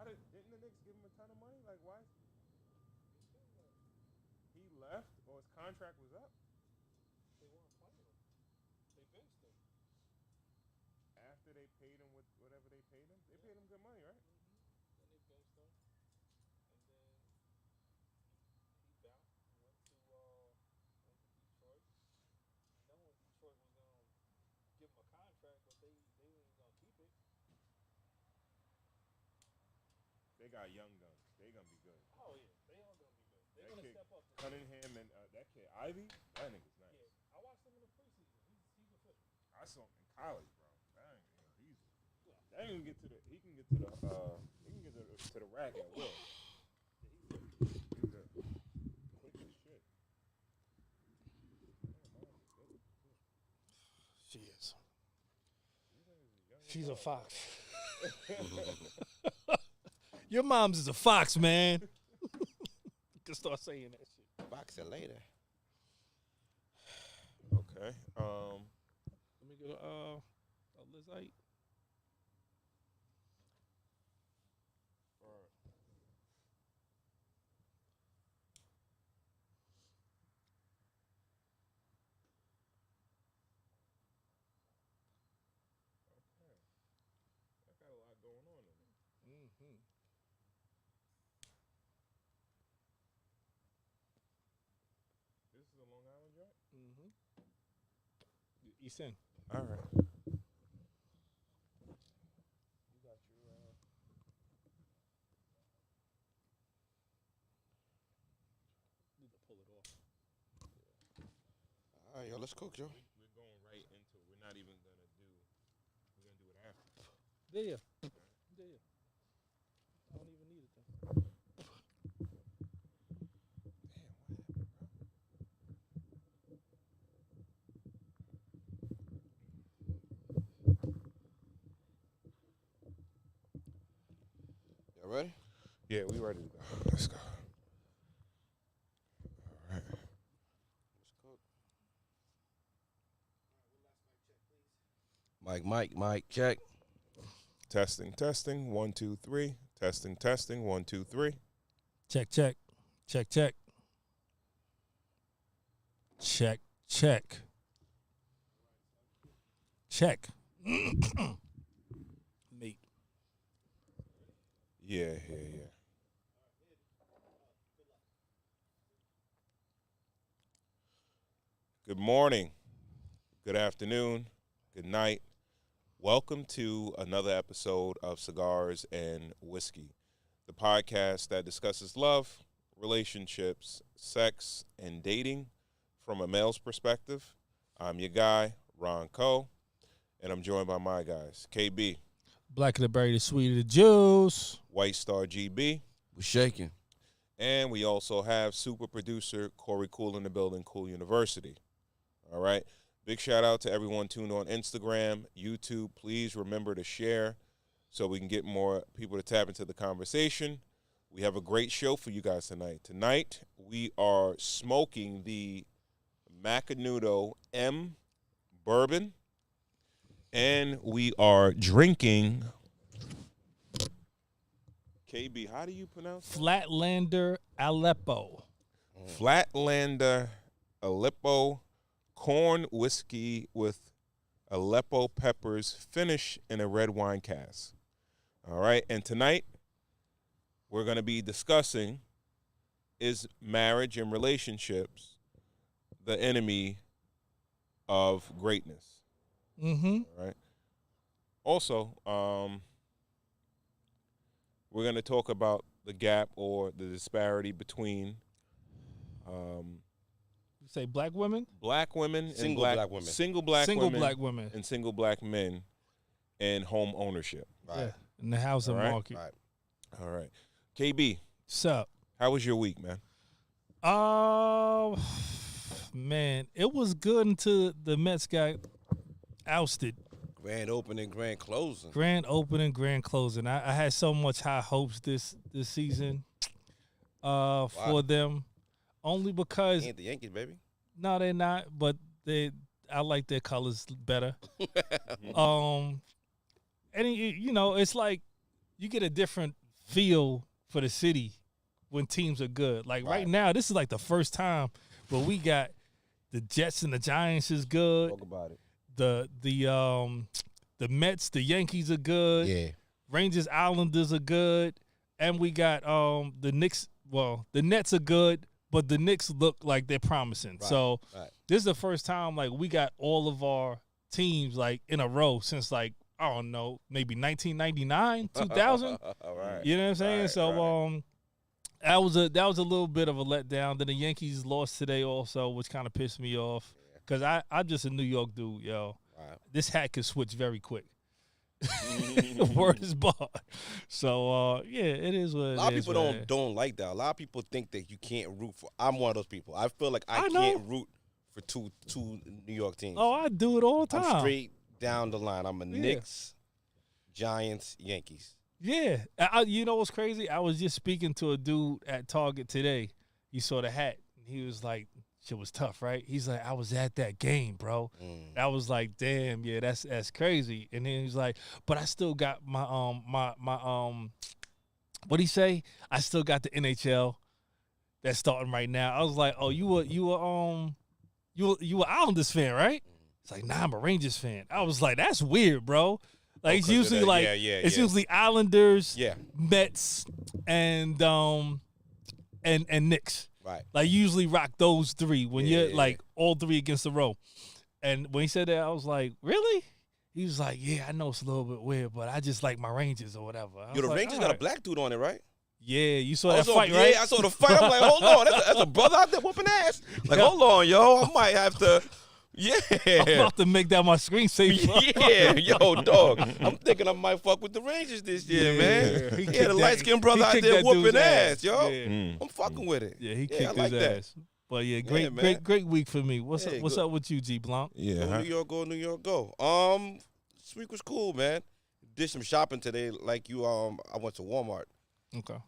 Didn't the Knicks give him a ton of money? Like, why? He left or his contract was up They weren't playing him. They benched him. after they paid him with whatever they paid him? They Yeah. paid him good money, right? Then they benched him, and then he bounced, went to Detroit, knowing Detroit was gonna give him a contract, but they ain't gonna keep it. They got young guns. They gonna be good. Oh yeah, they are gonna be good. They're That gonna kid step up. Cunningham and that kid Ivy, that nigga's nice. Yeah, I watched him in the preseason. He's official. I saw him in college, bro. He's Yeah. that ain't gonna get to the. He can get to the. He can get to the rack at will. He's a quick as shit. She is. Young She's a dog. fox. Your mom's is a fox, man. You can start saying that shit. Box it later. Okay. Let me get a Lizite. Okay. I got a lot going on in it. Mm-hmm. This is a Long Island joint? Mm-hmm. East End. All right. You got your Need to pull it off. All right, yo, let's cook, yo. we're going right into it. We're not even gonna do we're gonna do it after. There. There. I don't even need it then. Y'all ready? Yeah, we ready to go. Let's go. All right. Let's cook. Mike, check. Testing. 1, 2, 3. Testing. 1, 2, 3. Check. Check. Meat. Yeah. Good morning, good afternoon, good night. Welcome to another episode of Cigars and Whiskey, the podcast that discusses love, relationships, sex, and dating from a male's perspective. I'm your guy, Ron Coe, and I'm joined by my guys, KB, Black of the berry, the sweet of the juice. White Star GB, We're shaking. and we also have super producer Corey Cool in the building, Cool University. All right. Big shout out to everyone tuned on Instagram, YouTube. Please remember to share so we can get more people to tap into the conversation. We have a great show for you guys tonight. Tonight, we are smoking the Macanudo M bourbon, and we are drinking. KB, how do you pronounce it? Flatlander Aleppo. Flatlander Aleppo corn whiskey with Aleppo peppers, finished in a red wine cask. All right, and tonight we're going to be discussing, is marriage and relationships the enemy of greatness? Mm-hmm. All right. Also, we're going to talk about the gap or the disparity between You say black women? black women and Single black women. single black Single women black women. and single black men and home ownership. Right. Yeah. In the housing All right. market. Right. All right. KB, What's up? how was your week, man? Man, it was good until the Mets got ousted. Grand opening, grand closing. Grand opening, grand closing. I had so much high hopes this season for them, only because Ain't the Yankees, baby. no, they're not. But I like their colors better. And it's like you get a different feel for the city when teams are good. Like right now, this is like the first time where we got the Jets and the Giants is good. Talk about it. The Mets, the Yankees are good. Yeah. Rangers, Islanders are good, and we got the Knicks. Well, the Nets are good, but the Knicks look like they're promising. Right, So right. this is the first time like we got all of our teams like in a row since like I don't know, maybe 1999, 2000. All right. You know what I'm saying? Right, So right. that was a little bit of a letdown. Then the Yankees lost today also, which kind of pissed me off because I'm just a New York dude, yo. Right. This hat can switch very quick. Word is bond. So yeah, it is what it is. A lot of people man. don't like that. A lot of people think that you can't root for. I'm one of those people. I feel like I know. can't root for two New York teams. Oh, I do it all the time. I'm straight down the line. I'm a Knicks, Giants, Yankees. Yeah. You know what's crazy? I was just speaking to a dude at Target today. He saw the hat. He was like, shit was tough, right? He's like, I was at that game, bro. I was like, damn, yeah, that's crazy. And then he's like, but I still got my what'd he say? I still got the NHL that's starting right now. I was like, oh, you were Islanders fan, right? It's like, nah, I'm a Rangers fan. I was like, that's weird, bro. Like it's usually like it's usually Islanders, Mets, and Knicks. Right. Like usually rock those three when you're like all three against the row. And when he said that, I was like, really? He was like, yeah, I know it's a little bit weird, but I just like my Rangers or whatever. Yo, the Rangers got a black dude on it, right? Yeah, you saw that fight, right? Yeah, I saw the fight. I'm like, hold on, that's a brother out there whooping ass. Like, hold on, yo, I might have to. Yeah. I'm about to make that my screensaver. Yeah, yo, dog. I'm thinking I might fuck with the Rangers this year, man. Yeah, the light-skinned brother out there whooping ass, yo. Yeah. I'm fucking with it. Yeah, he kicked his like ass. But yeah, great week for me. What's up with you, G Blanc? Yeah. New York, go. This week was cool, man. Did some shopping today, like you. I went to Walmart. Okay.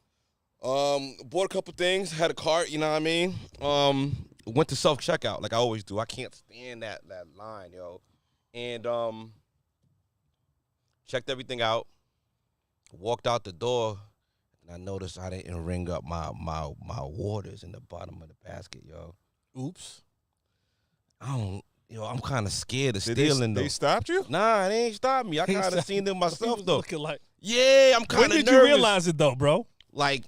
Bought a couple things. Had a cart, you know what I mean. Went to self-checkout like I always do. I can't stand that line, yo. And checked everything out. Walked out the door, and I noticed I didn't ring up my waters in the bottom of the basket, yo. Oops. I'm kind of scared of stealing them. They stopped you? Nah, they ain't stopped me. I kind of seen them myself, though. Looking like, yeah, I'm kind of when nervous. did you realize it, though, bro? Like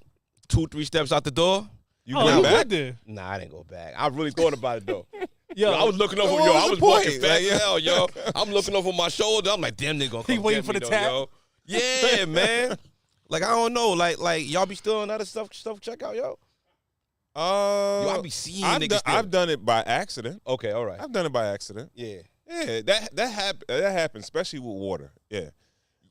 2-3 steps out the door. You you went back? went there. Nah, I didn't go back. I really thought about it, though. Yo, I was looking over, what yo. was I the was point? walking fast as hell, yo. I'm looking over my shoulder. I'm like, damn, they gonna come He waiting get for me, the though, tap? yo. Yeah, man. Like, I don't know. Like y'all be stealing other stuff checkout, yo? Yo, I be seeing niggas steal. I've done it by accident. Okay, all right. I've done it by accident. Yeah. Yeah, that happens, especially with water. Yeah.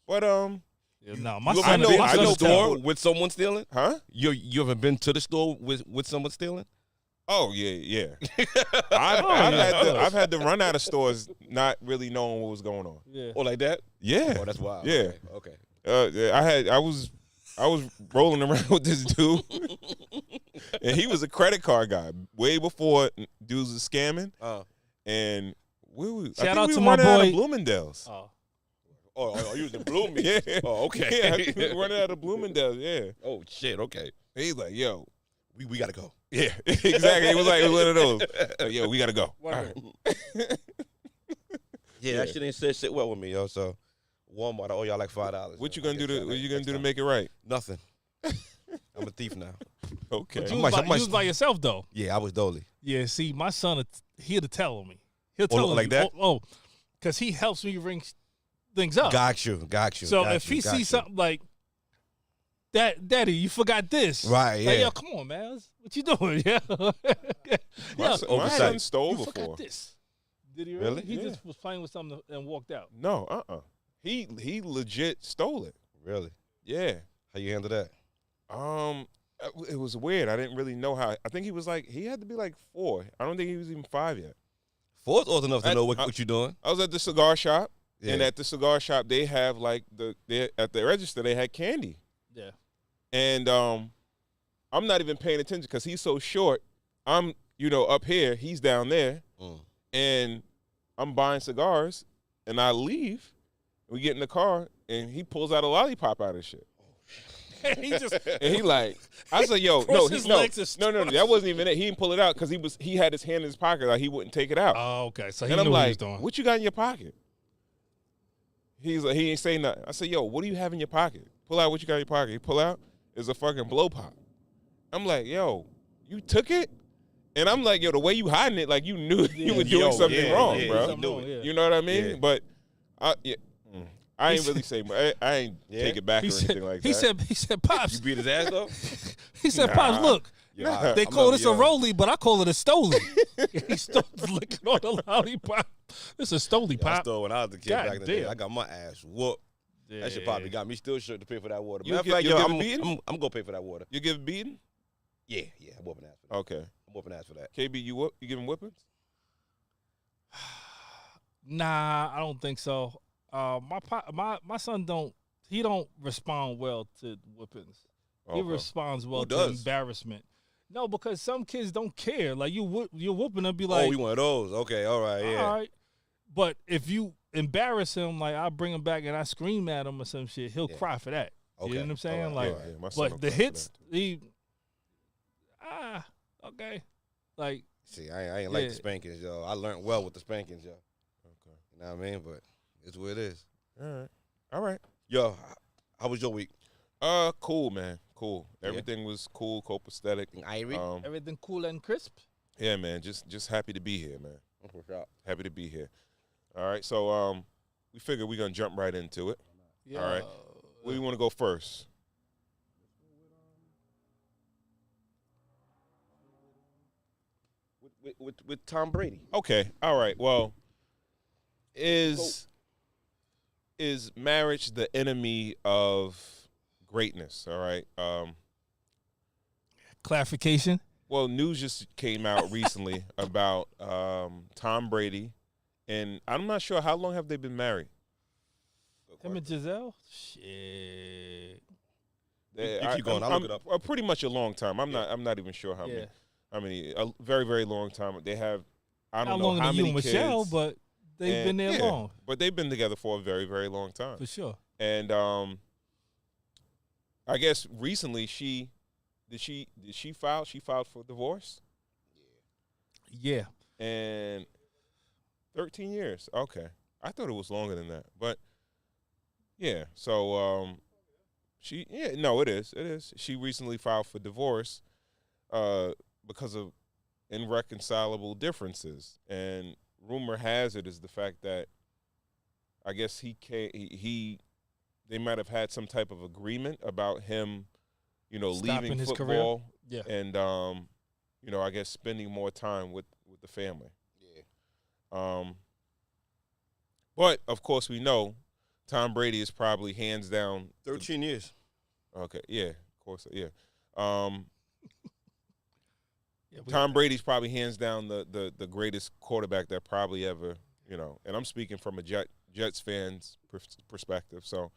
But no, my You son. ever been I to know the store people- with someone stealing? huh? You ever been to the store with someone stealing? Oh yeah. I've had to run out of stores not really knowing what was going on. Yeah. Or like that? Yeah. Oh, that's wild. Yeah. Okay. I was rolling around with this dude, and he was a credit card guy way before dudes was scamming. And Shout I out think to we my running out boy- of Bloomingdale's. Oh, you was in Blooming. Yeah. Oh, okay. Yeah, I think we running out of Bloomingdale's. Yeah. Oh shit. Okay. He's like, yo. We gotta go. Yeah, exactly. It was one of those. Yo, we gotta go. All right. Yeah, that shit ain't said shit well with me, yo. So Walmart, I owe y'all like $5. What you yo. gonna do? What you gonna Next do to time. make it right? Nothing. I'm a thief now. Okay. You much- was, how by, much- you was by yourself though. Yeah, I was dolly. Yeah. See, my son, he'll tell on me. He'll tell on like you. that? Oh, because he helps me ring things up. Got you. So if he sees something like that, Daddy, you forgot this. Right, Like, yeah. yo, come on, man. What you doing? Yeah. My oversight. son stole You before. forgot this. Did he Really? He Yeah. just was playing with something and walked out. No, He legit stole it. Really? Yeah. How you handle that? It was weird. I didn't really know how. I think he had to be like 4. I don't think he was even 5 yet. 4's old enough to know what you doing. I was at the cigar shop, Yeah. and at the cigar shop they have like at the register they had candy. Yeah. And I'm not even paying attention because he's so short. I'm, up here. He's down there. And I'm buying cigars. And I leave. We get in the car, and he pulls out a lollipop out of shit. he just And he like, I said, yo, Cross his legs and no, that wasn't even it. He didn't pull it out because he had his hand in his pocket, like he wouldn't take it out. Oh, okay. So he And knew I'm what he like, was doing. what you got in your pocket? He's like, he ain't saying nothing. I said, yo, what do you have in your pocket? Pull out what you got in your pocket. He pull out, it's a fucking blow pop. I'm like, yo, you took it? And I'm like, yo, the way you hiding it, like you knew you were doing something wrong, bro. You know what I mean? Yeah. But I ain't really say, I ain't take it back or anything like that. He said, Pops. You beat his ass though? He said, Pops, look. Yeah, They call this a rollie, but I call it a stoli. He starts licking on the lollipop. It's a stoli I pop. stole when I was a kid God back in the day. damn. I got my ass whooped. Yeah. That shit probably got me still short to pay for that water. You Matter of get- fact, you yo, get I'm beaten? gonna go pay for that water. You give beating? Yeah, I'm whooping ass for that. Okay. I'm whooping ass for that. KB, you giving whippings? Nah, I don't think so. My son don't respond well to whippings. He Okay. responds well Who to does? embarrassment. No, because some kids don't care. Like you're whooping them, be Oh, like, we one of those. Okay, all right, yeah. all right. But if you embarrass him, like I bring him back and I scream at him or some shit, he'll Yeah. cry for that. Okay. You know what I'm saying? All right, Like, all right. my son but don't the cry for hits, that. okay, like See, I ain't like Yeah. the spankings, yo. I learned well with the spankings, yo. Okay. You know what I mean? But it's what it is. All right. Yo, how was your week? Cool, man. Cool. Yeah. Everything was cool, copacetic. Irie? everything cool and crisp. Yeah, man. Just happy to be here, man. For sure. Happy to be here. All right. So we figured we're gonna jump right into it. Yeah. All right. Where do you want to go first? With Tom Brady. Okay. All right. Well, is marriage the enemy of greatness? All right. Clarification. Well, news just came out recently about Tom Brady, and I'm not sure how long have they been married. Him and Giselle. Shit. They- You keep going. I'll look it up. Pretty much a long time. I'm not even sure how Yeah. many. A very, very long time. They have. I How don't know long how than you many and Michelle, kids, but they've been there yeah, long But they've been together for a very, very long time. for sure. And I guess recently she filed. She filed for divorce. Yeah. And 13 years. Okay. I thought it was longer than that. But yeah, so it is. It is. She recently filed for divorce because of irreconcilable differences. And rumor has it is the fact that I guess they might have had some type of agreement about him, Stopping leaving his football Yeah. and I guess spending more time with the family. Yeah. But of course we know Tom Brady is probably hands down 13 years. Okay, yeah, of course, yeah. Yeah, Tom Brady's probably hands down the greatest quarterback that probably ever, and I'm speaking from a Jets fan's perspective, so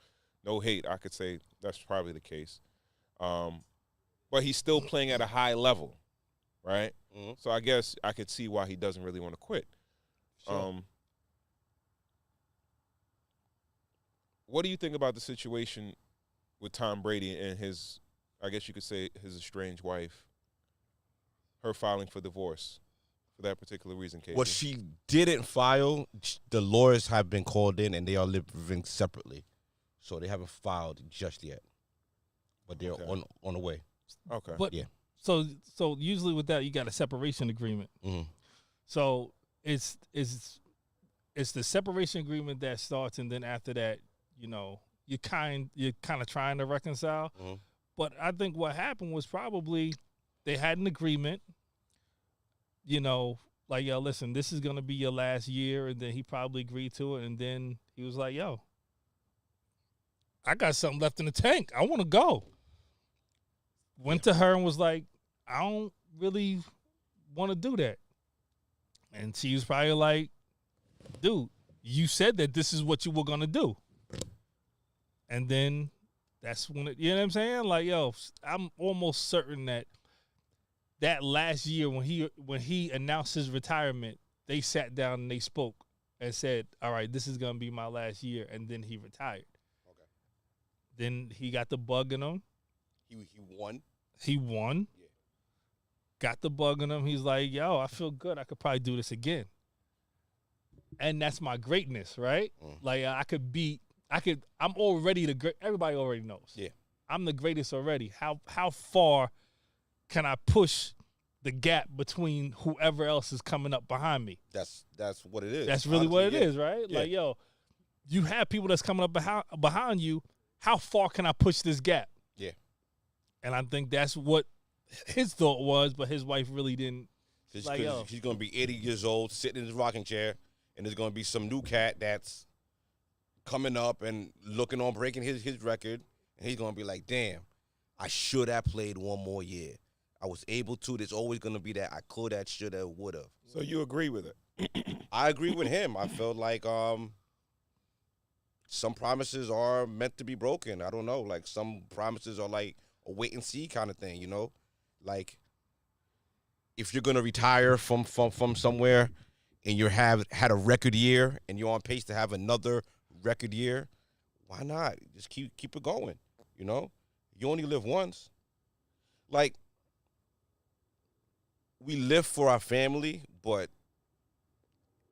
no hate. I could say that's probably the case. But he's still playing at a high level, right? Mm-hmm. So I guess I could see why he doesn't really want to quit. Sure. What do you think about the situation with Tom Brady and his, I guess you could say, his estranged wife, her filing for divorce for that particular reason, Casey? What she didn't file, the lawyers have been called in and they are living separately. So they haven't filed just yet. But they're Okay. on the way. Okay. But Yeah. so usually with that you got a separation agreement. Mm-hmm. So it's the separation agreement that starts, and then after that, you're kind of trying to reconcile. Mhm. But I think what happened was probably they had an agreement. Like, yo, listen, this is gonna be your last year, and then he probably agreed to it, and then he was like, yo, I got something left in the tank. I want to go. Went to her and was like, I don't really want to do that. And she was probably like, dude, you said that this is what you were going to do. And then that's when you know what I'm saying? Like, yo, I'm almost certain that last year when he announced his retirement, they sat down and they spoke and said, all right, this is going to be my last year. And then he retired. Okay. Then he got the bug in him. He won. He won. Yeah. Got the bug in him. He's like, yo, I feel good. I could probably do this again. And that's my greatness, right? Like I'm already the great. Everybody already knows. Yeah. I'm the greatest already. How far can I push the gap between whoever else is coming up behind me? That's what it is. That's really what it yeah. is, right? Yeah. Like, yo, you have people that's coming up behind you. How far can I push this gap? Yeah. And I think that's what his thought was, but his wife really didn't. Like, yo. He's going to be 80 years old, sitting in his rocking chair, and there's going to be some new cat that's coming up and looking on breaking his record, and he's going to be like, damn, I should have played one more year. I was able to. There's always going to be that I could have, should have, would have. So you agree with it? I agree with him. I felt like some promises are meant to be broken. I don't know. Like, some promises are like a wait and see kind of thing, you know? Like, if you're going to retire from somewhere and you had a record year and you're on pace to have another record year, why not? Just keep it going, you know? You only live once. Like, we live for our family, but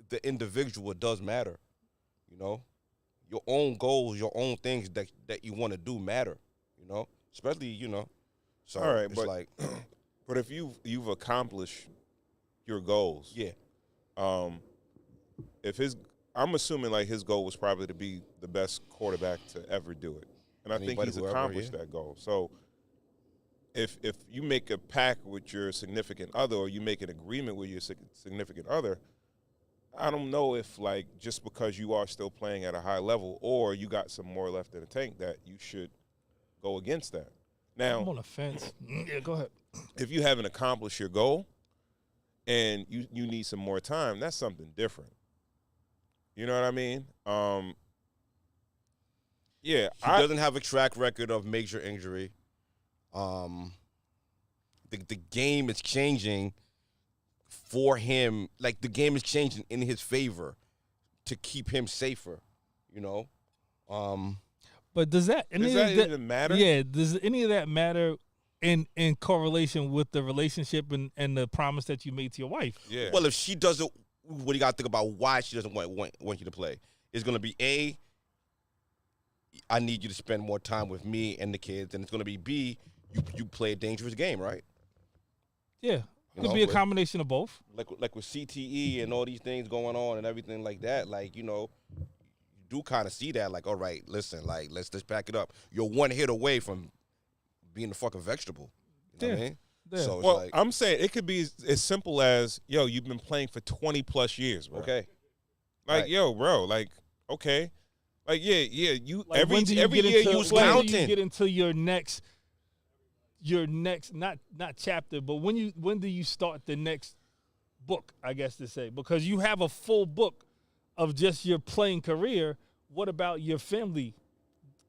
the individual does matter, you know? Your own goals, your own things that you want to do matter, you know? Especially, you know. So All right, it's but like, but if you've accomplished your goals, yeah. I'm assuming like his goal was probably to be the best quarterback to ever do it, and I think Anybody, he's whoever, accomplished that goal. So if you make a pact with your significant other, or you make an agreement with your significant other, I don't know if like just because you are still playing at a high level or you got some more left in the tank that you should go against that. Now, I'm on the fence. Yeah, go ahead. if you haven't accomplished your goal and you need some more time, that's something different. You know what I mean? Yeah, He doesn't have a track record of major injury. The game is changing for him. Like, the game is changing in his favor to keep him safer, you know? But does that even matter? Yeah, does any of that matter in correlation with the relationship and the promise that you made to your wife? Yeah. Well, if she doesn't, what you got to think about why she doesn't want you to play. It's going to be A, I need you to spend more time with me and the kids, and it's going to be B, you play a dangerous game, right? Yeah, You could know, be a but- combination of both. Like with CTE and all these things going on and everything like that, like, you know, you do kind of see that, like, all right, listen, like, let's back it up. You're one hit away from being a fucking vegetable. You know what I mean? Yeah. So it's Well, like, I'm saying it could be as simple as, yo, you've been playing for 20 plus years, bro. okay. Like, Right. yo, bro, like, okay. Like, yeah, you Like, every when do you every get year into, you when play. do you counting. get into your next not chapter, but when do you start the next book, I guess to say? Because you have a full book of just your playing career. What about your family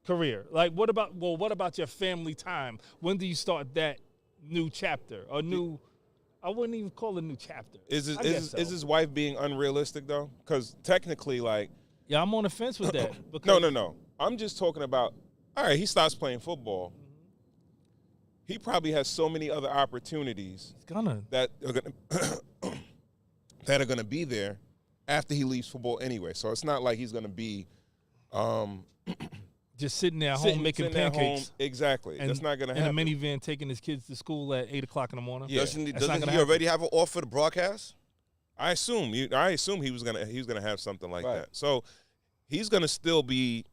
career? Like, what about your family time? When do you start that new chapter or new? I wouldn't even call it a new chapter. Is I guess so. his wife being unrealistic though? Because technically, like, Yeah, I'm on the fence with that. no. I'm just talking about. All right, he stops playing football. He probably has so many other opportunities It's gonna. that are gonna that are gonna be there after he leaves football anyway. So it's not like he's gonna be Just sitting there at home making sitting at pancakes. home. Exactly. And, That's not gonna in happen. a minivan taking his kids to school at 8:00 in the morning. Yeah. Doesn't That's not he gonna already have an offer to broadcast? I assume he was gonna have something like Right. that. So he's gonna still be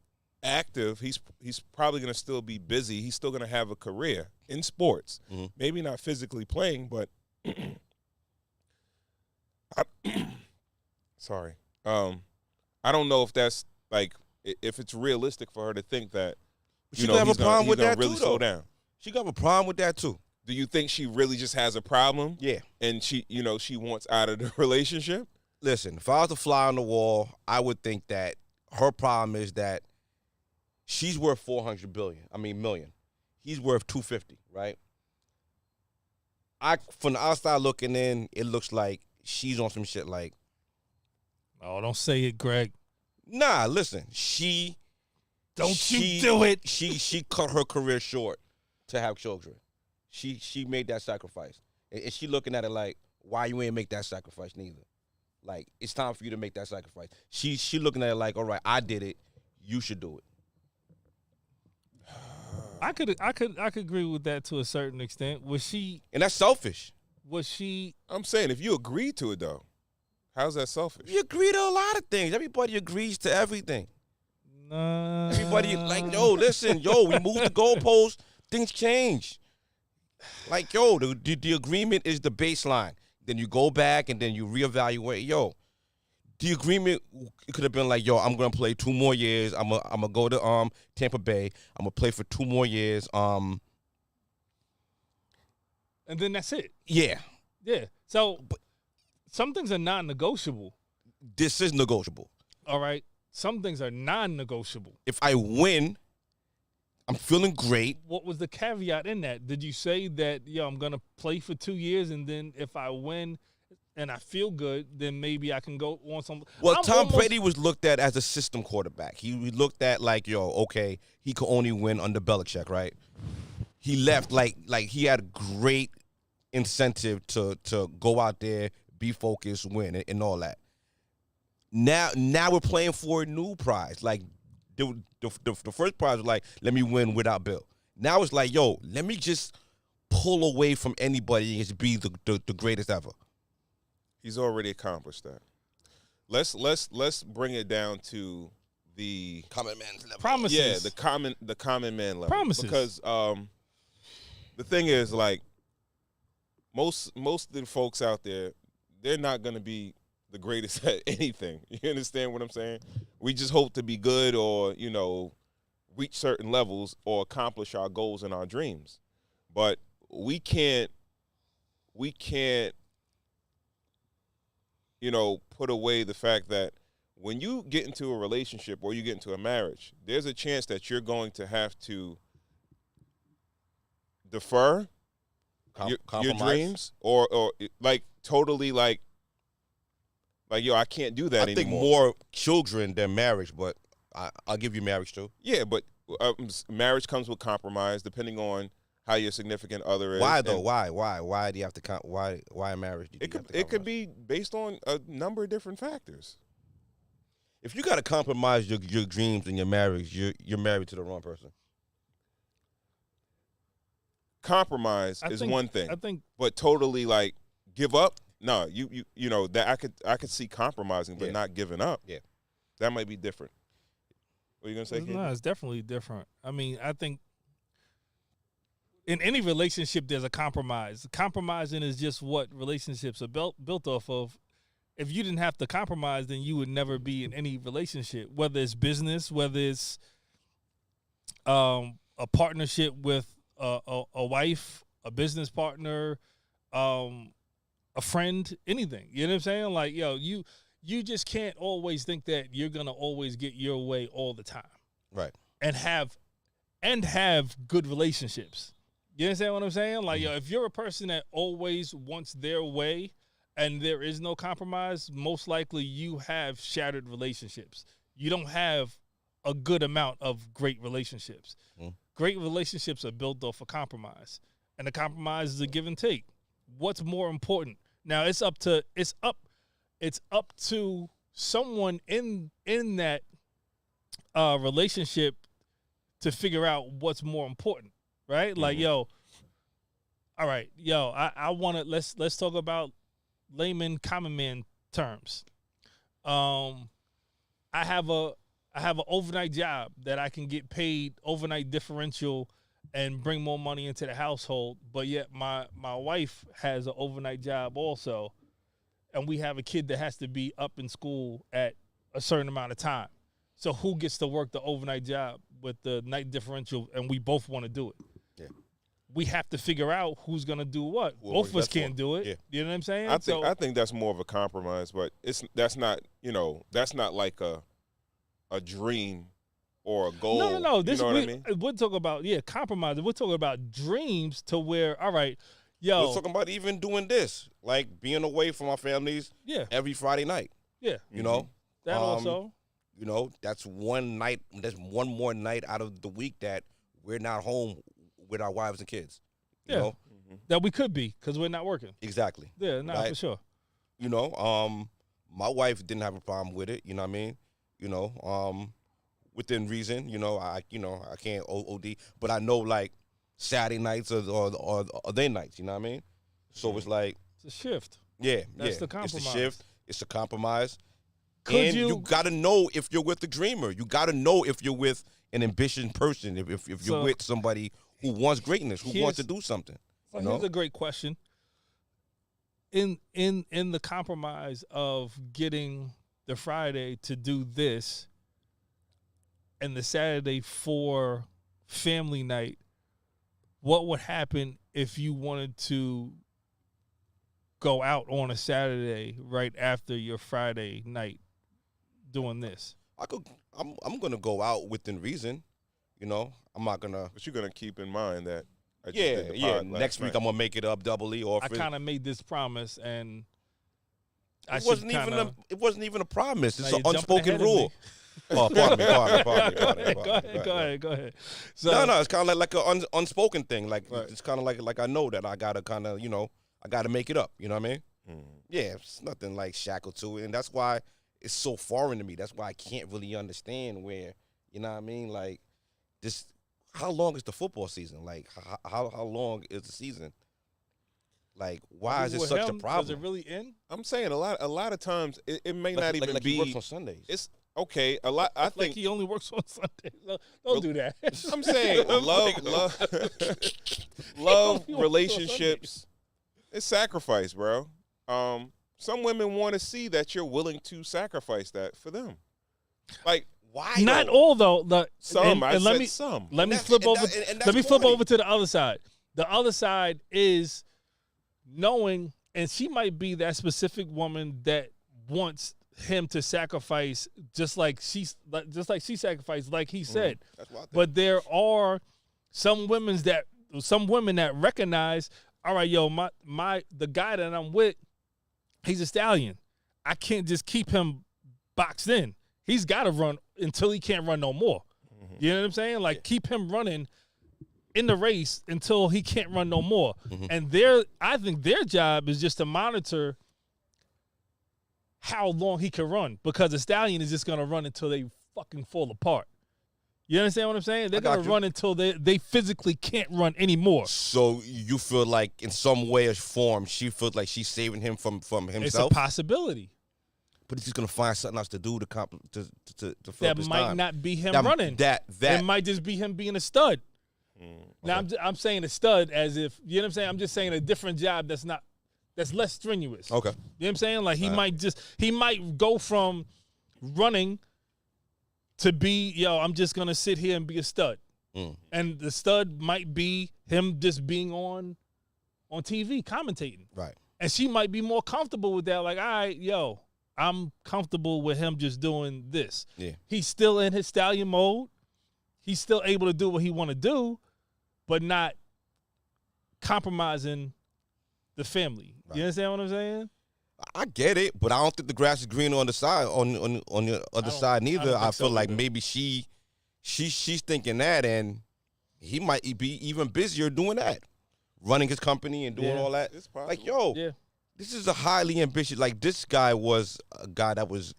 active. He's probably gonna still be busy. He's still gonna have a career in sports. Mhm. Maybe not physically playing, but sorry. I don't know if that's like if it's realistic for her to think that She gonna have a problem with that really too, slow though. down. She got a problem with that too. Do you think she really just has a problem? Yeah. And she wants out of the relationship? Listen, if I was a fly on the wall, I would think that her problem is that she's worth million. He's worth 250, right? From the outside looking in, it looks like she's on some shit like, Oh, don't say it, Greg. nah, listen, Don't you do it. She cut her career short to have children. She made that sacrifice, and she looking at it like, why you ain't make that sacrifice neither? Like, it's time for you to make that sacrifice. She looking at it like, all right, I did it, you should do it. I could agree with that to a certain extent. And that's selfish. I'm saying if you agree to it though, how's that selfish? You agree to a lot of things. Everybody agrees to everything. Nah. Everybody like, yo, listen, yo, we moved the goalpost, things change. Like, yo, the agreement is the baseline. Then you go back and then you reevaluate. Yo, the agreement could have been like, yo, I'm gonna play 2 more years. I'm gonna go to Tampa Bay. I'm gonna play for 2 more years. And then that's it. Yeah. Yeah. So some things are non-negotiable. This is negotiable. All right. Some things are non-negotiable. If I win, I'm feeling great. What was the caveat in that? Did you say that, yo, I'm going to play for 2 years, and then if I win and I feel good, then maybe I can go on some. Well, Tom Brady was looked at as a system quarterback. He looked at like, yo, okay, he could only win under Belichick, right? He left like he had great incentive to go out there, be focused, win, and all that. Now we're playing for a new prize. Like the first prize was like, let me win without Bill. Now it's like, yo, let me just pull away from anybody and just be the greatest ever. He's already accomplished that. Let's bring it down to the common man's level. Promises. Yeah, the common man level. Promises. Because the thing is, like, most of the folks out there, they're not gonna be the greatest at anything. You understand what I'm saying? We just hope to be good or, reach certain levels or accomplish our goals and our dreams. But we can't put away the fact that when you get into a relationship or you get into a marriage, there's a chance that you're going to have to defer your dreams or like totally like yo, I can't do that anymore. I think more children than marriage, but I'll give you marriage too. Yeah, but marriage comes with compromise depending on how your significant other is. Why though? Why do you have to why marriage? It could be based on a number of different factors. If you got to compromise your dreams in your marriage, you're married to the wrong person. Compromise is one thing. I think, but totally like give up. No, you know that I could see compromising, but not giving up. Yeah, that might be different. What are you gonna say? No, it's definitely different. I mean, I think in any relationship there's a compromise. Compromising is just what relationships are built off of. If you didn't have to compromise, then you would never be in any relationship, whether it's business, whether it's a partnership with a wife, a business partner, a friend, anything. You know what I'm saying? Like, yo, you just can't always think that you're gonna always get your way all the time, right? And have good relationships. You understand what I'm saying? Like, yo, if you're a person that always wants their way and there is no compromise, most likely you have shattered relationships. You don't have a good amount of great relationships. Great relationships are built off of compromise, and the compromise is a give and take. What's more important? Now it's up to someone in that relationship to figure out what's more important, right? Like, yo, all right, yo, I want to let's talk about layman, common man terms. I have an overnight job that I can get paid overnight differential and bring more money into the household, but yet my wife has an overnight job also, and we have a kid that has to be up in school at a certain amount of time. So who gets to work the overnight job with the night differential, and we both want to do it? Yeah. We have to figure out who's going to do what. Well, both of us can't do it. Yeah. You know what I'm saying? I think that's more of a compromise, but that's not like a dream or a goal. No. This, you know what I mean? We're talking about, compromise. We're talking about dreams to where, all right, yo. We're talking about even doing this, like being away from our families every Friday night. Yeah. You know? That also. You know, that's one night, that's one more night out of the week that we're not home with our wives and kids. You Yeah. know, That we could be because we're not working. exactly. Yeah, no, Right. for sure. You know, my wife didn't have a problem with it. You know what I mean? You know, within reason. You know, I can't OD, but I know like Saturday nights or their nights. You know what I mean? So it's like, It's a shift. yeah, That's yeah. the compromise. It's a shift. It's a compromise. Could And you- you got to know if you're with a dreamer. You got to know if you're with an ambitious person. If you're So- with somebody who wants greatness, who wants to Here's- do something. So You know? here's a great question. In the compromise of getting the Friday to do this and the Saturday for family night, what would happen if you wanted to go out on a Saturday right after your Friday night doing this? I'm gonna go out within reason. You know, I'm not gonna. But you're gonna keep in mind that. I just Yeah, did the yeah. pod last Next week night. I'm gonna make it up doubly. Or I if it- kind of made this promise, and I it should wasn't kinda, even a. It wasn't even a promise. Now It's you're an jumping unspoken ahead of rule. me. Oh, pardon me. Go ahead. So, No, it's kind of like an unspoken thing. Like Right. it's kind of like I know that I gotta kind of I gotta make it up. You know what I mean? Mhm. Yeah, it's nothing like shackled to it, and that's why it's so foreign to me. That's why I can't really understand where you know what I mean. Like this, how long is the football season? Like how long is the season? Like why is it with such him, a problem? Does it really end? I'm saying a lot of times it may not even like be. he works on Sundays. It's okay. A lot. I Like think. he only works on Sundays. No, don't do that. I'm saying love He works on relationships. It's sacrifice, bro. Some women want to see that you're willing to sacrifice that for them. Like why? Not though? all though. some, I and said let me some. let me that's- flip and over. that- and that's Let me flip corny. over to the other side. The other side is knowing, and she might be that specific woman that wants him to sacrifice, just like she sacrificed, like he said. That's what I think. But there are some women that recognize, all right, yo, the guy that I'm with, he's a stallion. I can't just keep him boxed in. He's got to run until he can't run no more. You know what I'm saying? Like keep him running in the race until he can't run no more. And I think their job is just to monitor how long he can run, because the stallion is just gonna run until they fucking fall apart. You understand what I'm saying? They're I got gonna you. run until they physically can't run anymore. So you feel like in some way or form she feels like she's saving him from It's a himself, possibility. but he's gonna find something else to do to fill That up his might time. not be him That- running. That It might just be him being a stud. Mm. Now I'm saying a stud as if, you know what I'm saying? I'm just saying a different job that's less strenuous. okay. You know what I'm saying? Like he might go from running to be, I'm just gonna sit here and be a stud. Mm. And the stud might be him just being on TV commentating. Right. And she might be more comfortable with that. Like, all right, I'm comfortable with him just doing this. Yeah. He's still in his stallion mode. He's still able to do what he want to do, but not compromising the family. Right. You understand what I'm saying? I get it, but I don't think the grass is greener on the side on the other side neither. don't I think so feel like either. maybe she's thinking that, and he might be even busier doing that, running his company and doing Yeah. all that. It's possible. Like, yo, Yeah. this is a highly ambitious. Like, this guy was a guy that was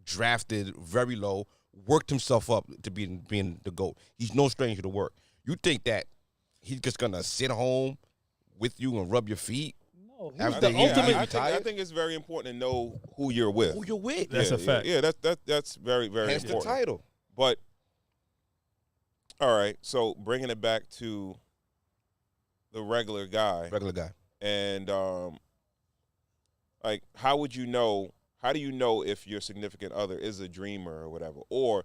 drafted very low, worked himself up to being the GOAT. He's no stranger to work. You think that he's just gonna sit home with you and rub your feet? No, he's After the he- ultimate. I think it's very important to know who you're with. Who you with? That's a fact. Yeah, that's very, very Hence the important. title. But all right, so bringing it back to the regular guy, Regular guy. and like, how would you know? How do you know if your significant other is a dreamer or whatever, or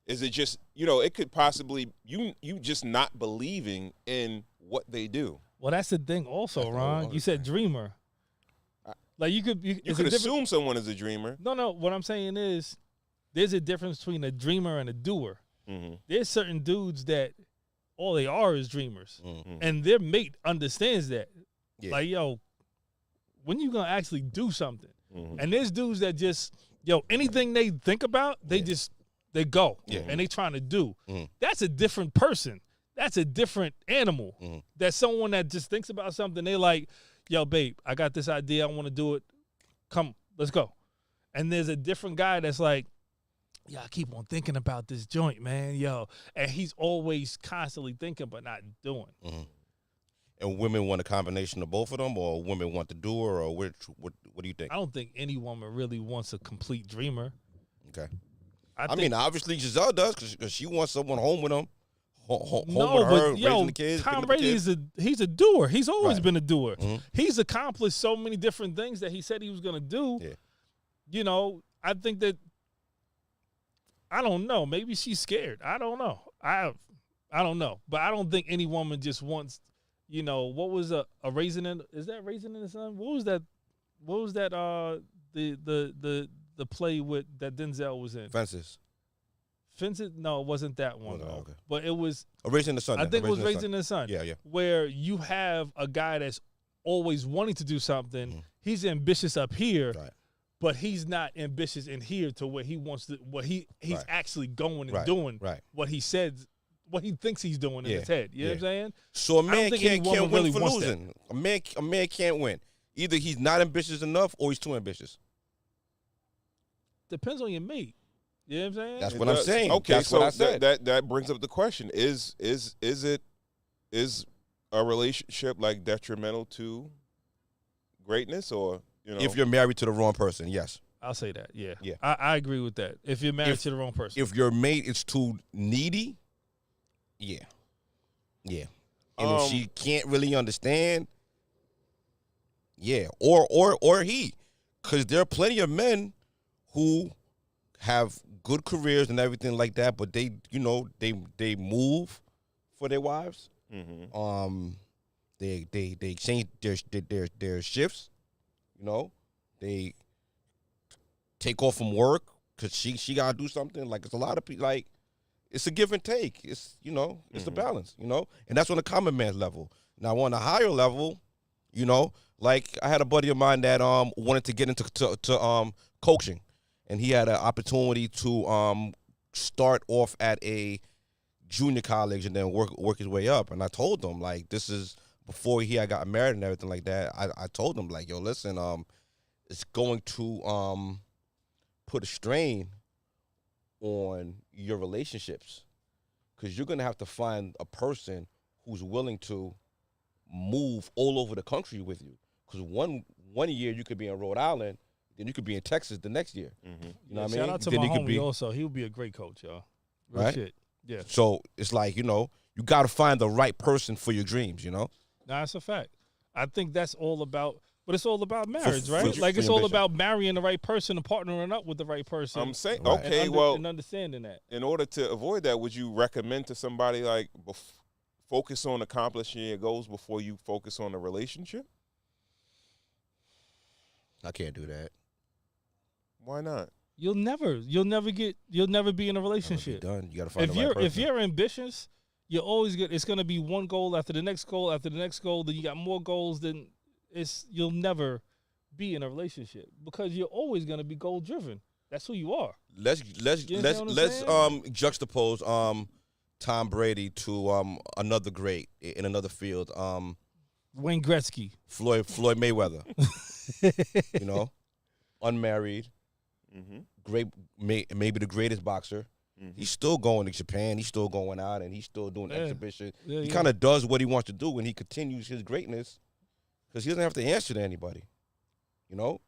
is it just it could possibly you just not believing in what they do? Well, that's the thing. Also, That's the Ron, whole you said dreamer. Like you could You it's could a different- assume someone is a dreamer. No. What I'm saying is, there's a difference between a dreamer and a doer. Mm-hmm. There's certain dudes that all they are is dreamers, Mm. and their mate understands that. Yeah. Like, when you gonna actually do something? Mm-hmm. And there's dudes that just, anything they think about, they Yeah. they go, Yeah. and they trying to do. Mhm. That's a different person. That's a different animal. Mhm. That's someone that just thinks about something. They're like, yo, babe, I got this idea. I want to do it. Come, let's go. And there's a different guy that's like, yeah, I keep on thinking about this joint, man. Yo. And he's always constantly thinking but not doing. Mhm. And women want a combination of both of them, or women want the doer, or what do you think? I don't think any woman really wants a complete dreamer. Okay. I mean, obviously Giselle does because she wants someone home with them, home no, with her, but yo, raising the kids. Tom picking up the Brady kids. he's a doer. He's always Right. been a doer. Mhm. He's accomplished so many different things that he said he was going to do. Yeah. You know, I think that I don't know. Maybe she's scared. I don't know. I don't know. But I don't think any woman just wants, you know, what was a raisin in, is that Raisin in the Sun? What was that the play with that Denzel was in? Fences. Fences? No, it wasn't that one. Was it? though. Okay. But it was A Raising the Sun. I then. think it was Raising Raised in the Sun. Yeah, yeah. Where you have a guy that's always wanting to do something. Mhm. He's ambitious up here, Right. but he's not ambitious in here to where he wants to. What he's Right. actually going and Right. doing Right. what he said, what he thinks he's doing in Yeah. his head. You know what I'm Yeah. saying? So a man think any can't woman win really for wants that. losing. A man can't win. Either he's not ambitious enough or he's too ambitious. Depends on your mate. You know what I'm saying? That's It what I'm does. saying. Okay, That's so what I said. that brings up the question: is a relationship like detrimental to greatness, or you know? If you're married to the wrong person, yes. I'll say that. Yeah. Yeah. I agree with that. If you're married to the wrong person. If your mate is too needy, yeah. Yeah. And if she can't really understand, yeah. Or he. Because there are plenty of men who have good careers and everything like that, but they, you know, they move for their wives. Mhm. They change their shifts. You know, they take off from work because she gotta do something. Like it's a lot of people. Like it's a give and take. It's it's a balance. And that's on the common man's level. Now on a higher level, like I had a buddy of mine that wanted to get into coaching, and he had an opportunity to start off at a junior college and then work his way up. And I told him, like, this is before he had got married and everything like that. I told him, like, yo, listen, it's going to put a strain on your relationships, because you're gonna have to find a person who's willing to move all over the country with you. Because one year you could be in Rhode Island, then you could be in Texas the next year. Mm-hmm. You know what I mean? Shout out to Then my he could homie be, also. He would be a great coach, y'all. Real Right? shit. Yeah. So it's like, you got to find the right person for your dreams, Nah, that's a fact. I think that's all about, but it's all about marriage, for- right? for Like it's your all ambition. about marrying the right person and partnering up with the right person. I'm saying, Right. okay, and well, and understanding that. in order to avoid that, would you recommend to somebody like focus on accomplishing your goals before you focus on the relationship? I can't do that. Why not? You'll never be in a Never be relationship. done. You got to find If the right you're person. if you're ambitious, you're always good. It's gonna be one goal after the next goal after the next goal. Then you got more goals. Then you'll never be in a relationship because you're always gonna be goal driven. That's who you are. let's You understand what I'm saying? juxtapose Tom Brady to another great in another field, Wayne Gretzky. Floyd Mayweather. Unmarried, Mm-hmm. great, maybe the greatest boxer. He's still going to Japan. He's still going out, and he's still doing Yeah. exhibition. Yeah, He yeah. kind of does what he wants to do, and he continues his greatness because he doesn't have to answer to anybody. That was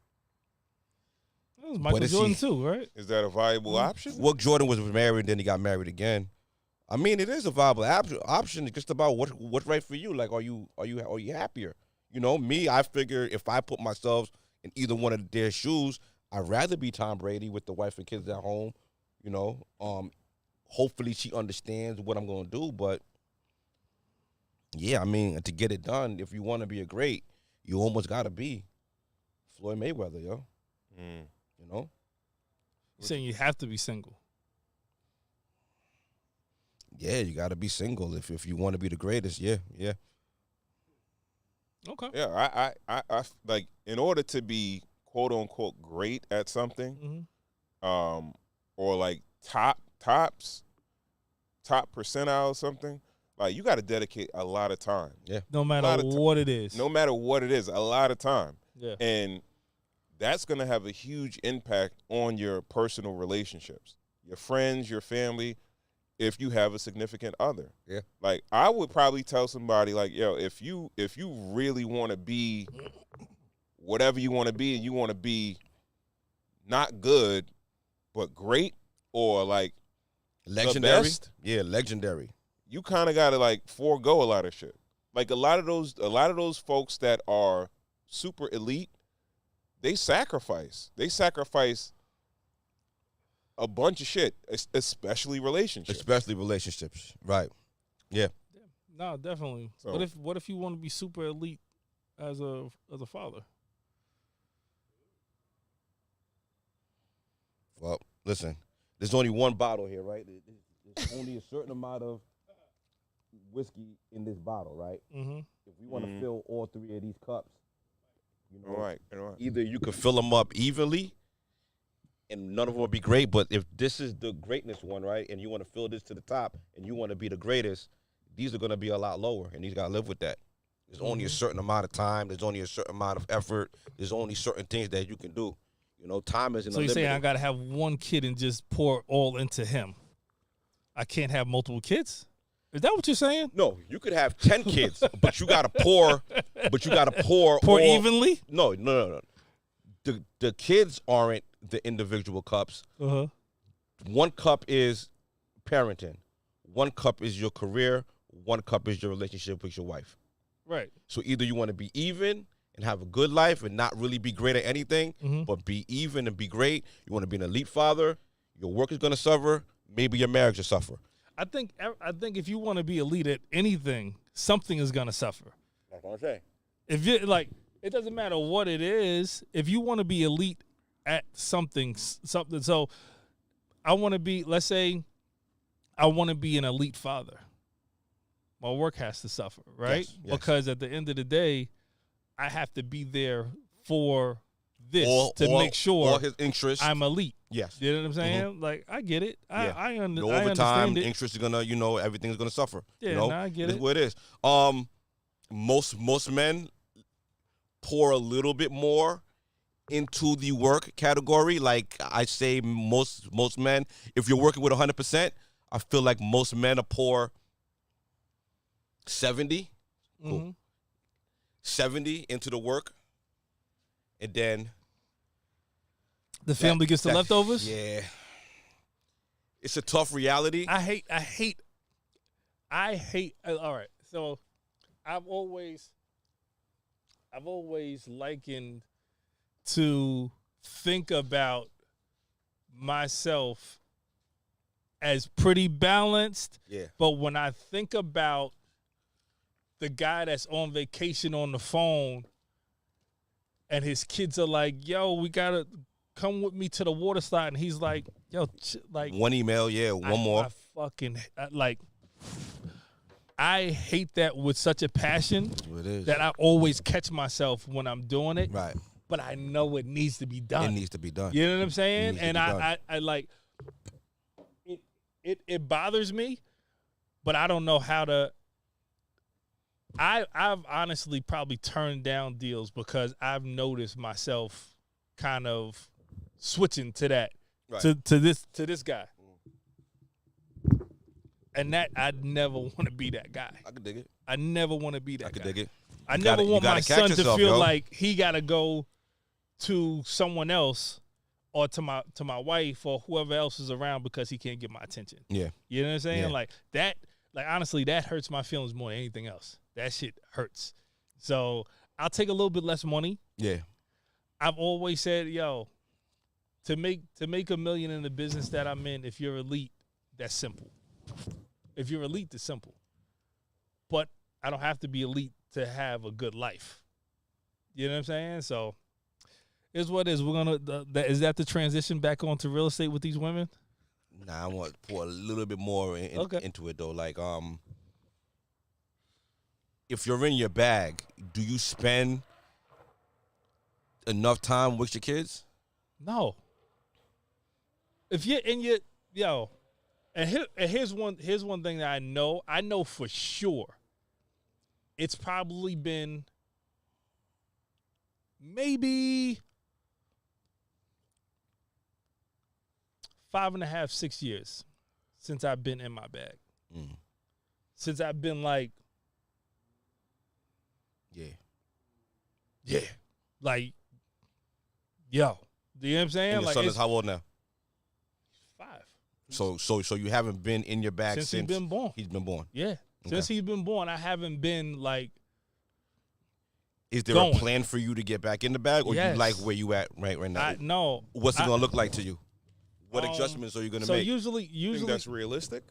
But Michael is Jordan he- too, right? Is that a viable option? Well, Jordan was married, then he got married again. I mean, it is a viable option. It's just about what's right for you. Like, are you happier? Me, I figure if I put myself in either one of their shoes, I'd rather be Tom Brady with the wife and kids at home. Hopefully she understands what I'm going to do. But yeah, I mean, to get it done, if you want to be a great, you almost got to be Floyd Mayweather, yo. Mm. You're saying you have to be single. Yeah, you got to be single if you want to be the greatest. Yeah. Okay. Yeah, I like, in order to be quote unquote great at something, Mm-hmm. or like top percentile or something, Like, you got to dedicate a lot of time. Yeah. No matter lot of ti- what it is. No matter what it is, a lot of time. Yeah. And that's going to have a huge impact on your personal relationships, your friends, your family, if you have a significant other. Yeah. Like, I would probably tell somebody, like, yo, if you really want to be whatever you want to be, and you want to be not good but great, or like Legendary. the best, Yeah, legendary. you kind of got to like forego a lot of shit. Like, a lot of those folks that are super elite, they sacrifice a bunch of shit, especially relationships. Especially relationships. Right. Yeah. No, definitely. So- What if you want to be super elite as a father? Well, listen, there's only one bottle here, right? There's only a certain amount of whiskey in this bottle, right? Mm-hmm. If we want to Mhm. fill all three of these cups, you know, All right. either you could fill them up evenly and none of them will be great, but if this is the greatness one, right, and you want to fill this to the top and you want to be the greatest, these are going to be a lot lower, and you got to live with that. There's only a certain amount of time. There's only a certain amount of effort. There's only certain things that you can do. You know, time isn't So you're unlimited. saying I got to have one kid and just pour all into him? I can't have multiple kids? Is that what you're saying? No, you could have 10 kids, but you gotta pour. But you gotta pour. Pour all- evenly? No. The kids aren't the individual cups. Uh-huh. One cup is parenting. One cup is your career. One cup is your relationship with your wife. Right. So either you want to be even and have a good life and not really be great at anything, Mhm. but be even and be great. You want to be an elite father. Your work is gonna suffer. Maybe your marriage will suffer. I think if you want to be elite at anything, something is going to suffer. That's what I'm saying. If you like, it doesn't matter what it is. If you want to be elite at something. So I want to be, let's say I want to be an elite father. My work has to suffer, right? Yes, yes. Because at the end of the day, I have to be there for this to Or- make sure or his interest. I'm elite. Yes. You know what I'm saying? Like, I get it. Yeah. I The understand overtime, it. interest is gonna, everything's gonna suffer. Yeah, you know? nah, I get This it. is what it is. Most men pour a little bit more into the work category. Like I say, most men, if you're working with 100%, I feel like most men are pour 70, Mhm. 70 into the work, and then The family gets the that- leftovers. Yeah, it's a tough reality. I hate. All right, so I've always likened to think about myself as pretty balanced, Yeah, but when I think about the guy that's on vacation on the phone and his kids are like, "Yo, we gotta come with me to the water slide," and he's like, "Yo, like." one email, one more. I fucking like. I hate that with such a passion It is. that I always catch myself when I'm doing it. Right, But I know it needs to be it done. needs to be done. You know what I'm saying? needs to And be I like it bothers me, but I don't know how to. I've honestly probably turned down deals because I've noticed myself kind of switching to that Right. to this guy. And that I'd never want to be that guy. I could dig it. I never want to be that I could guy. dig it. I You never gotta- you want my gotta catch son to yourself, feel yo. like he got to go to someone else or to my wife or whoever else is around because he can't get my attention. Yeah. You know what I'm saying? Yeah. Like that. Like honestly, that hurts my feelings more than anything else. That shit hurts. So I'll take a little bit less money. Yeah. I've always said, yo, to make $1 million in the business that I'm in, if you're elite, that's simple. If you're elite, it's simple. But I don't have to be elite to have a good life. You know what I'm saying? So it's what it is. We're gonna. Is that the transition back onto real estate with these women? Nah, I want to pour a little bit more Okay. into it though. Like, if you're in your bag, do you spend enough time with your kids? No. If you're in your And here's one thing that I know for sure. It's probably been maybe 5.5, 6 years since I've been in my bag. Mm. Since I've been like, Yeah. like, yo, you know what I'm saying? And your Like, son is how old now? 5. So you haven't been in your bag Since since he's been born. He's been born. Yeah. Since he's been born, I haven't been like. Is there going. a plan for you to get back in the bag, or Yes. you like where you at right now? No. What's it gonna look like to you? What adjustments are you gonna so make? usually You think that's realistic?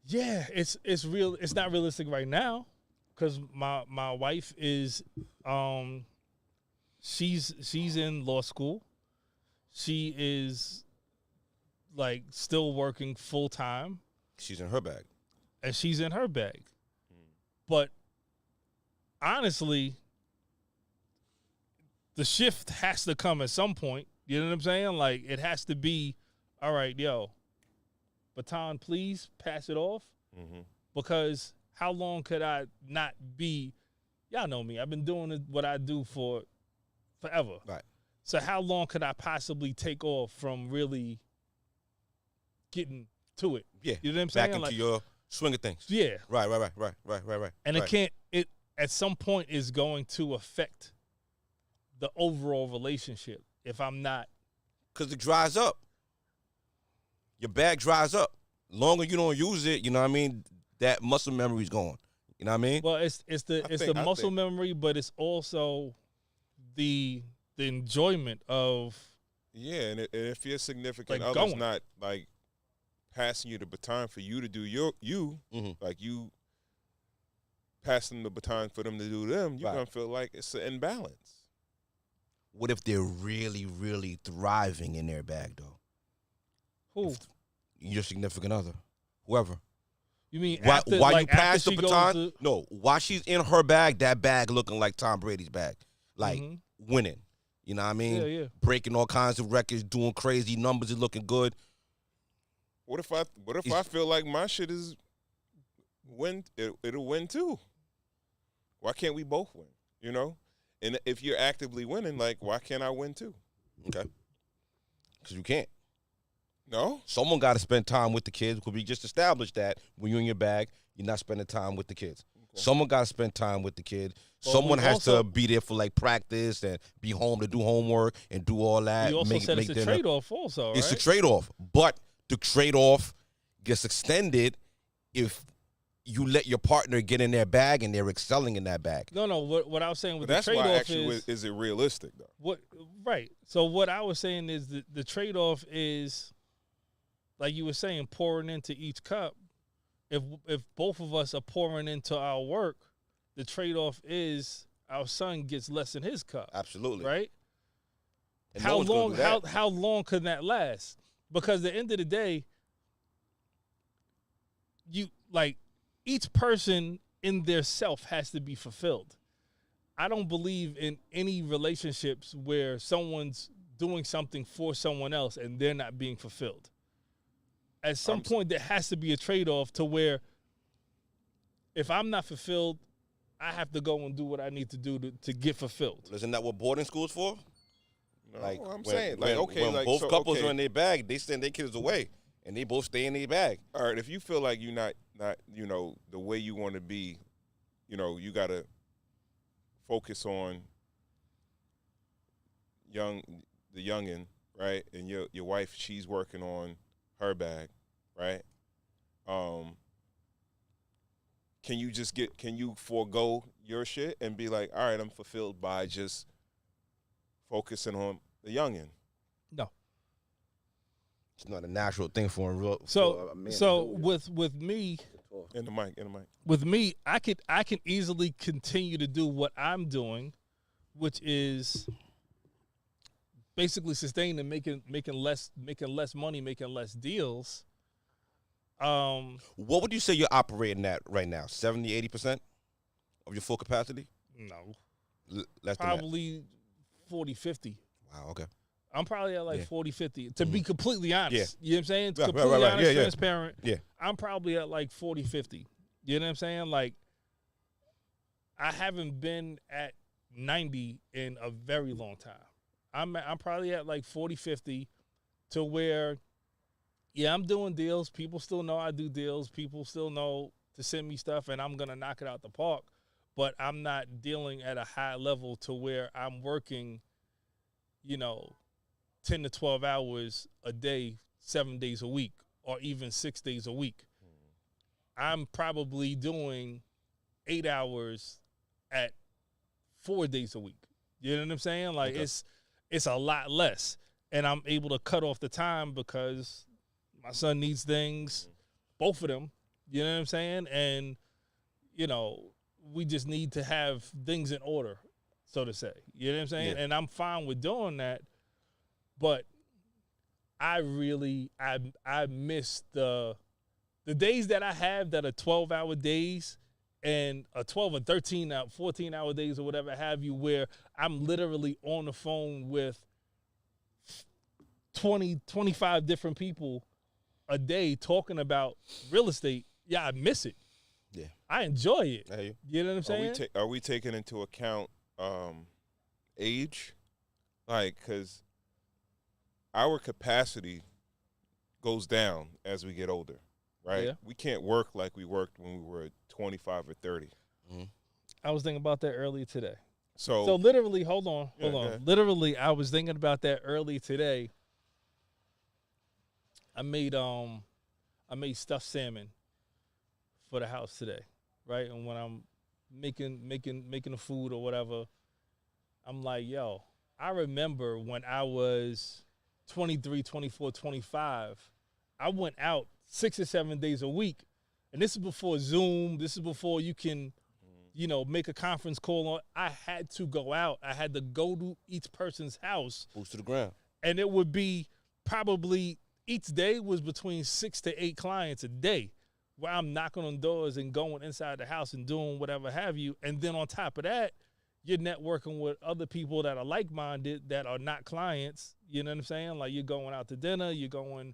yeah, it's real. It's not realistic right now, because my wife is she's in law school. She is like still working full time, She's in her bag. and she's in her bag. But honestly, the shift has to come at some point. You know what I'm saying? Like, it has to be, all right, yo, baton, please pass it off. Mm-hmm. Because how long could I not be? Y'all know me. I've been doing what I do for forever. Right. So how long could I possibly take off from really getting to it? Yeah. You know what I'm Back saying? into Like, your swing of things. yeah. Right. And right. it can't. It at some point is going to affect the overall relationship if I'm not. Because it dries up. Your bag dries up. Longer you don't use it, you know what I mean? That muscle memory's gone. You know what I mean? Well, it's the muscle memory, but it's also the enjoyment of. Yeah, and if your significant Like other's going. not like passing you the baton for you to do you, like you passing the baton for them to do them, you're gonna feel like it's an imbalance. What if they're really, really thriving in their bag, though? Who? Your significant other, whoever. You mean Why after, you like, pass after the she goes baton? to- No, while she's in her bag, that bag looking like Tom Brady's bag, like winning. You know what I mean? Yeah. Breaking all kinds of records, doing crazy numbers, is looking good. What if I feel like my shit is win? It'll win too. Why can't we both win? You know, and if you're actively winning, like why can't I win too? Okay, because you can't. No, Someone got to spend time with the kids. Because we just established that when you're in your bag, you're not spending time with the kids. Okay. Someone got to spend time with the kid. Well, someone has to be there for like practice and be home to do homework and do all that. You also said it's a trade-off also, right? It's a trade-off. But the trade-off gets extended if you let your partner get in their bag and they're excelling in that bag. No. What I was saying with but the that's why trade-off actually is it realistic though? Right. So what I was saying is the trade-off is, like you were saying, pouring into each cup. If both of us are pouring into our work, the trade-off is our son gets less in his cup. Absolutely. Right? And how long how long could that last? Because at the end of the day, you like each person in their self has to be fulfilled. I don't believe in any relationships where someone's doing something for someone else and they're not being fulfilled. At some point, there has to be a trade-off to where if I'm not fulfilled, I have to go and do what I need to do to get fulfilled. Isn't that what boarding school's for? No, like I'm when, saying, when, like, okay, when like both so, couples okay. are in their bag, they send their kids away, and they both stay in their bag. All right, if you feel like you're not you know the way you want to be, you know you gotta focus on the youngin, right? And your wife, she's working on her bag, right? Can you forego your shit and be like, all right, I'm fulfilled by just focusing on the youngin? No. It's not a natural thing for a real. So for a man so to do, with me, In the mic. with me, I can easily continue to do what I'm doing, which is basically sustaining and making less money, making less deals. What would you say you're operating at right now? 70, 80% of your full capacity? No. Less than that. Probably 40, 50. Wow. Okay. I'm probably at like Yeah. 40, 50. To be completely honest. Yeah. You know what I'm saying? Yeah, Completely right. honest, Yeah, yeah. transparent. Yeah. I'm probably at like 40, 50. You know what I'm saying? Like, I haven't been at 90 in a very long time. I'm probably at like 40, 50 to where, yeah, I'm doing deals. People still know I do deals. People still know to send me stuff, and I'm going to knock it out the park. But I'm not dealing at a high level to where I'm working, 10 to 12 hours a day, 7 days a week, or even 6 days a week. I'm probably doing 8 hours at 4 days a week. You know what I'm saying? Like, Okay. it's a lot less. And I'm able to cut off the time because my son needs things, both of them. You know what I'm saying? And, we just need to have things in order, so to say. You know what I'm saying? Yeah. And I'm fine with doing that. But I miss the days that I have that are 12-hour days and a 12 and 13 out 14-hour days or whatever have you, where I'm literally on the phone with 20, 25 different people a day talking about real estate. Yeah, I miss it. Yeah. I enjoy it. I hear you. You know what I'm saying? Are we taking into account age? Like, because our capacity goes down as we get older, right? Yeah. We can't work like we worked when we were 25 or 30. I was thinking about that earlier today. So literally, hold on. Yeah, go ahead. Literally, I was thinking about that early today. I made stuffed salmon for the house today, right? And when I'm making the food or whatever, I'm like, yo, I remember when I was 23, 24, 25, I went out 6 or 7 days a week. And this is before Zoom. This is before you can, make a conference call on. I had to go out. I had to go to each person's house. Boots to the ground. And it would be probably each day was between 6 to 8 clients a day where I'm knocking on doors and going inside the house and doing whatever have you. And then on top of that, you're networking with other people that are like-minded that are not clients. You know what I'm saying? Like, you're going out to dinner, you're going,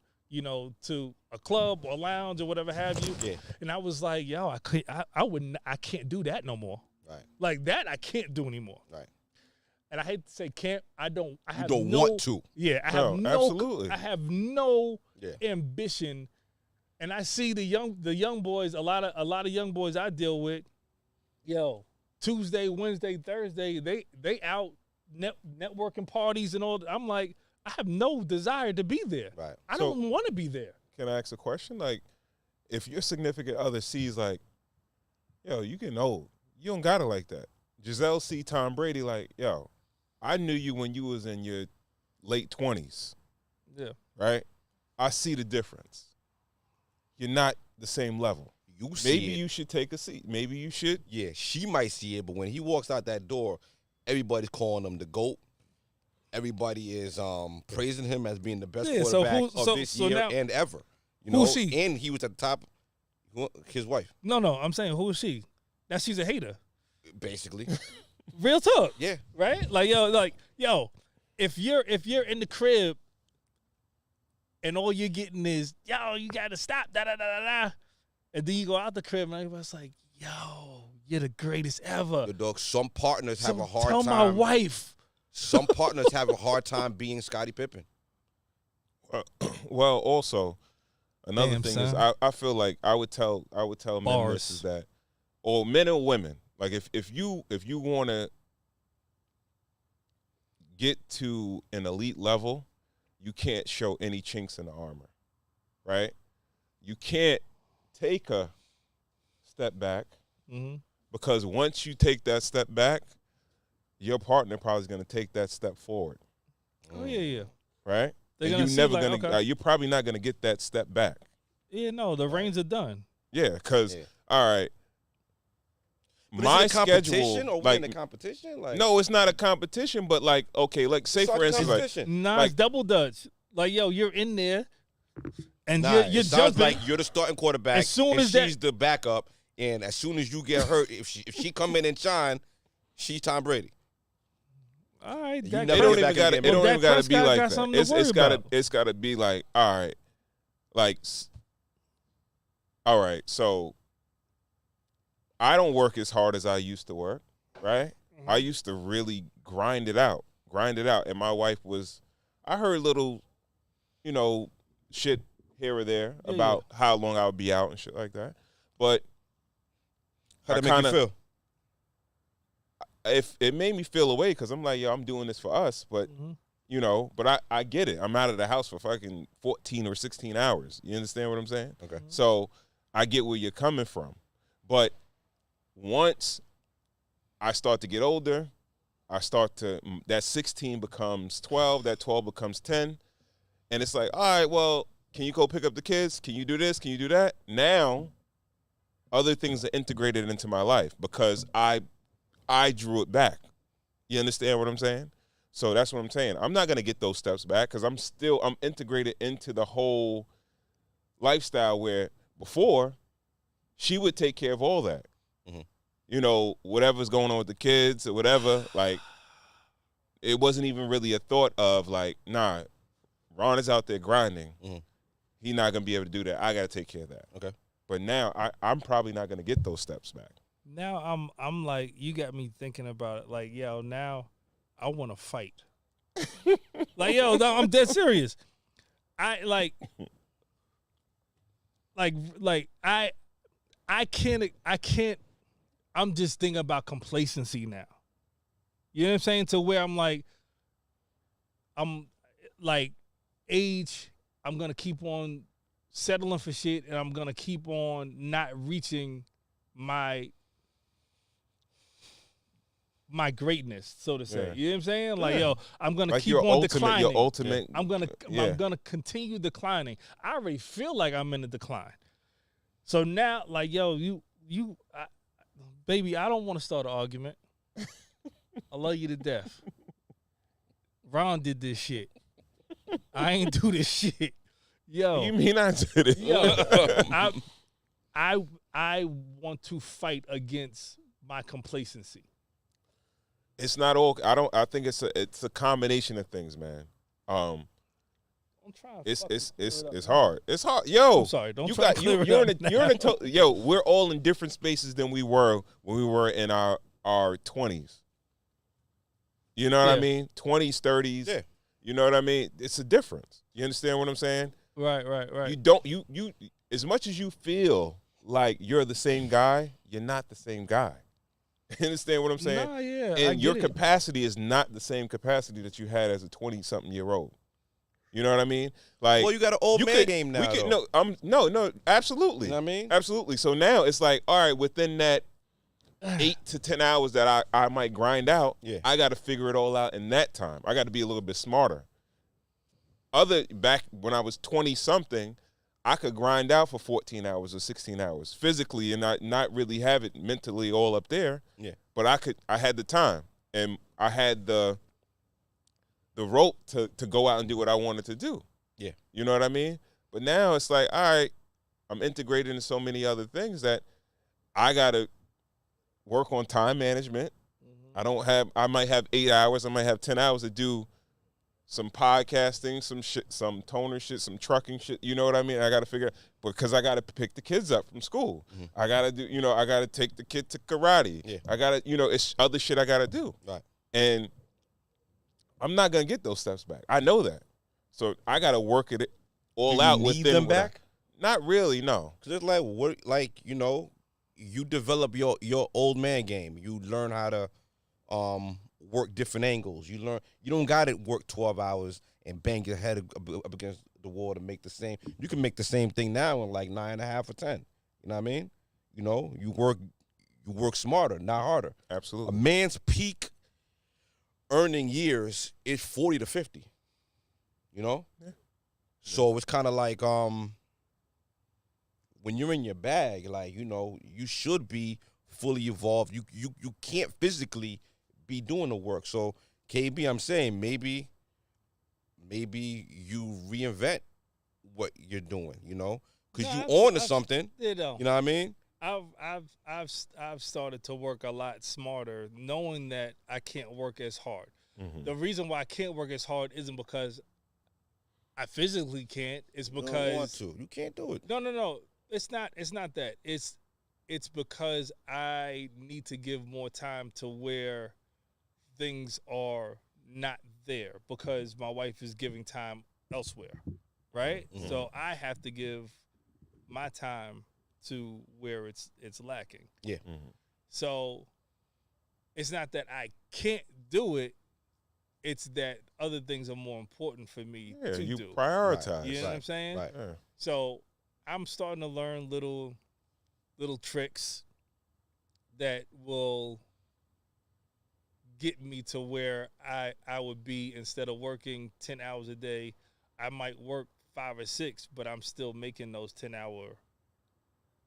to a club or lounge or whatever have you. Yeah. And I was like, yo, I can't do that no more. Right. Like that, I can't do anymore. Right. And I hate to say can't. I don't. I You have don't no, want to. Yeah, I have No, no. absolutely. I have no Yeah. ambition. And I see the young boys. A lot of young boys I deal with. Yo, Tuesday, Wednesday, Thursday, they out networking parties and all. I'm like, I have no desire to be there. Right. I So- don't want to be there. can I ask a question? Like, if your significant other sees like, yo, you getting old, you don't got it like that. Giselle see Tom Brady like, yo, I knew you when you was in your late 20s, Yeah. right? I see the difference. You're not the same level. You see Maybe it. you should take a seat. Maybe you should. Yeah, she might see it, but when he walks out that door, everybody's calling him the GOAT. Everybody is praising him as being the best Yeah, so quarterback who- of so- this so year now- and ever. You who's know, she? and he was at the top. His wife, No, I'm saying, who is she? That she's a hater. basically. Real talk. Yeah. Right? Like, yo, if you're in the crib and all you're getting is, yo, you gotta stop, da da da da da. And then you go out the crib and everybody's like, yo, you're the greatest ever. Your dog. Some partners have a hard Tell time. my wife. Some partners have a hard time being Scottie Pippen. Well, also, another Damn, thing is son. I feel like I would tell men Bars. this is that, or men or women, like if you want to get to an elite level, you can't show any chinks in the armor, right? You can't take a step back Mm-hmm. because once you take that step back, your partner probably is going to take that step forward, Oh, yeah. right? They're And gonna you're see, never like, going to. okay. You're probably not going to get that step back. Yeah, no, the reins are done. Yeah, because Yeah. all right, But my is it a competition schedule, or we like, in a competition? Like, no, it's not a competition, but like, okay, like say it's not for a instance, like, competition. Nah, Like- it's double dutch. Like, yo, you're in there and Nah, you're it sounds jumping. like you're the starting quarterback. As soon and as that- she's the backup, and as soon as you get hurt, if she come in and shine, she's Tom Brady. All right, You Dak never It don't get even back in got the it game. don't Well, even Dak got to be Prescott like got that. something to It's worry got to about. it's got to be like, all right, like, all right. So I don't work as hard as I used to work, right? I used to really grind it out. And my wife was, I heard little, shit here or there Yeah, about how long I would be out and shit like that. But How'd I that make you kinda- feel? if it made me feel away, because I'm like, yo, I'm doing this for us, but but I get it. I'm out of the house for fucking 14 or 16 hours. You understand what I'm saying? Okay. So I get where you're coming from. But once I start to get older, that 16 becomes 12, that 12 becomes 10. And it's like, all right, well, can you go pick up the kids? Can you do this? Can you do that? Now, other things are integrated into my life because I drew it back. You understand what I'm saying? So that's what I'm saying. I'm not going to get those steps back because I'm integrated into the whole lifestyle where before she would take care of all that. Mhm. Whatever's going on with the kids or whatever, like it wasn't even really a thought of like, nah, Ron is out there grinding. Mhm. He's not going to be able to do that. I got to take care of that. Okay. But now I'm probably not going to get those steps back. Now I'm like, you got me thinking about it. Like, yo, now I want to fight. Like, yo, no, I'm dead serious. I like I can't. I'm just thinking about complacency now. You know what I'm saying? To where I'm like age. I'm gonna keep on settling for shit, and I'm gonna keep on not reaching my greatness, so to say. Yeah. You know what I'm saying? Like, Yeah. yo, I'm gonna Like keep your on ultimate, declining. your ultimate. I'm Yeah. gonna continue declining. I already feel like I'm in a decline. So now, like, yo, baby, I don't want to start an argument. I love you to death. Ron did this shit. I ain't do this shit. Yo, You mean I did it? yo, I want to fight against my complacency. It's not all. I think it's a combination of things, man. I'm trying. It's hard. It's hard. Yo, I'm sorry. Don't you try got to clear it you're up in a, now. you're in a yo. We're all in different spaces than we were when we were in our 20s. You know what I Yeah. mean? 20s, 30s. Yeah. You know what I mean? It's a difference. You understand what I'm saying? Right. You don't you as much as you feel like you're the same guy, you're not the same guy. You understand what I'm saying? Nah, yeah. I And your get it. capacity is not the same capacity that you had as a 20-something-year-old. You know what I mean? Like, Well, you got an old man game now. We could, though. no, absolutely. You know what I mean? Absolutely. So now it's like, all right, within that 8 to 10 hours that I might grind out, Yeah. I got to figure it all out in that time. I got to be a little bit smarter. Back when I was 20-something, I could grind out for 14 hours or 16 hours physically and not really have it mentally all up there. Yeah. But I had the time and I had the rope to go out and do what I wanted to do. Yeah. You know what I mean? But now it's like, all right, I'm integrated in so many other things that I got to work on time management. I might have 8 hours, I might have 10 hours to do some podcasting, some shit, some toner shit, some trucking shit. You know what I mean? I got to figure out, because I got to pick the kids up from school. I got to do, I got to take the kid to karate. Yeah. I got to, it's other shit I got to do. Right. And I'm not going to get those steps back. I know that. So I got to work it all Do out you need within them what I- back? Not really, no. Cause it's like work, you develop your old man game. You learn how to work different angles. You don't got to work 12 hours and bang your head up against the wall to make the same. You can make the same thing now in like 9.5 or 10. You know what I mean? You work smarter, not harder. A Absolutely. man's peak earning years is 40 to 50. Yeah. So it's kind of like when you're in your bag, like, you should be fully evolved. You can't physically be doing the work. So KB, I'm saying maybe you reinvent what you're doing, because you on to something. You know, You know what I mean? I've started to work a lot smarter, knowing that I can't work as hard. The reason why I can't work as hard isn't because I physically can't. It's You because don't want to. You can't do it. no. It's not that. It's because I need to give more time to where things are not there because my wife is giving time elsewhere, right? So I have to give my time to where it's lacking. Yeah. So it's not that I can't do it. It's that other things are more important for me Yeah, to you do. prioritize. You know what I'm saying? Right. Yeah. So I'm starting to learn little tricks that will get me to where I would be instead of working 10 hours a day. I might work 5 or 6, but I'm still making those 10-hour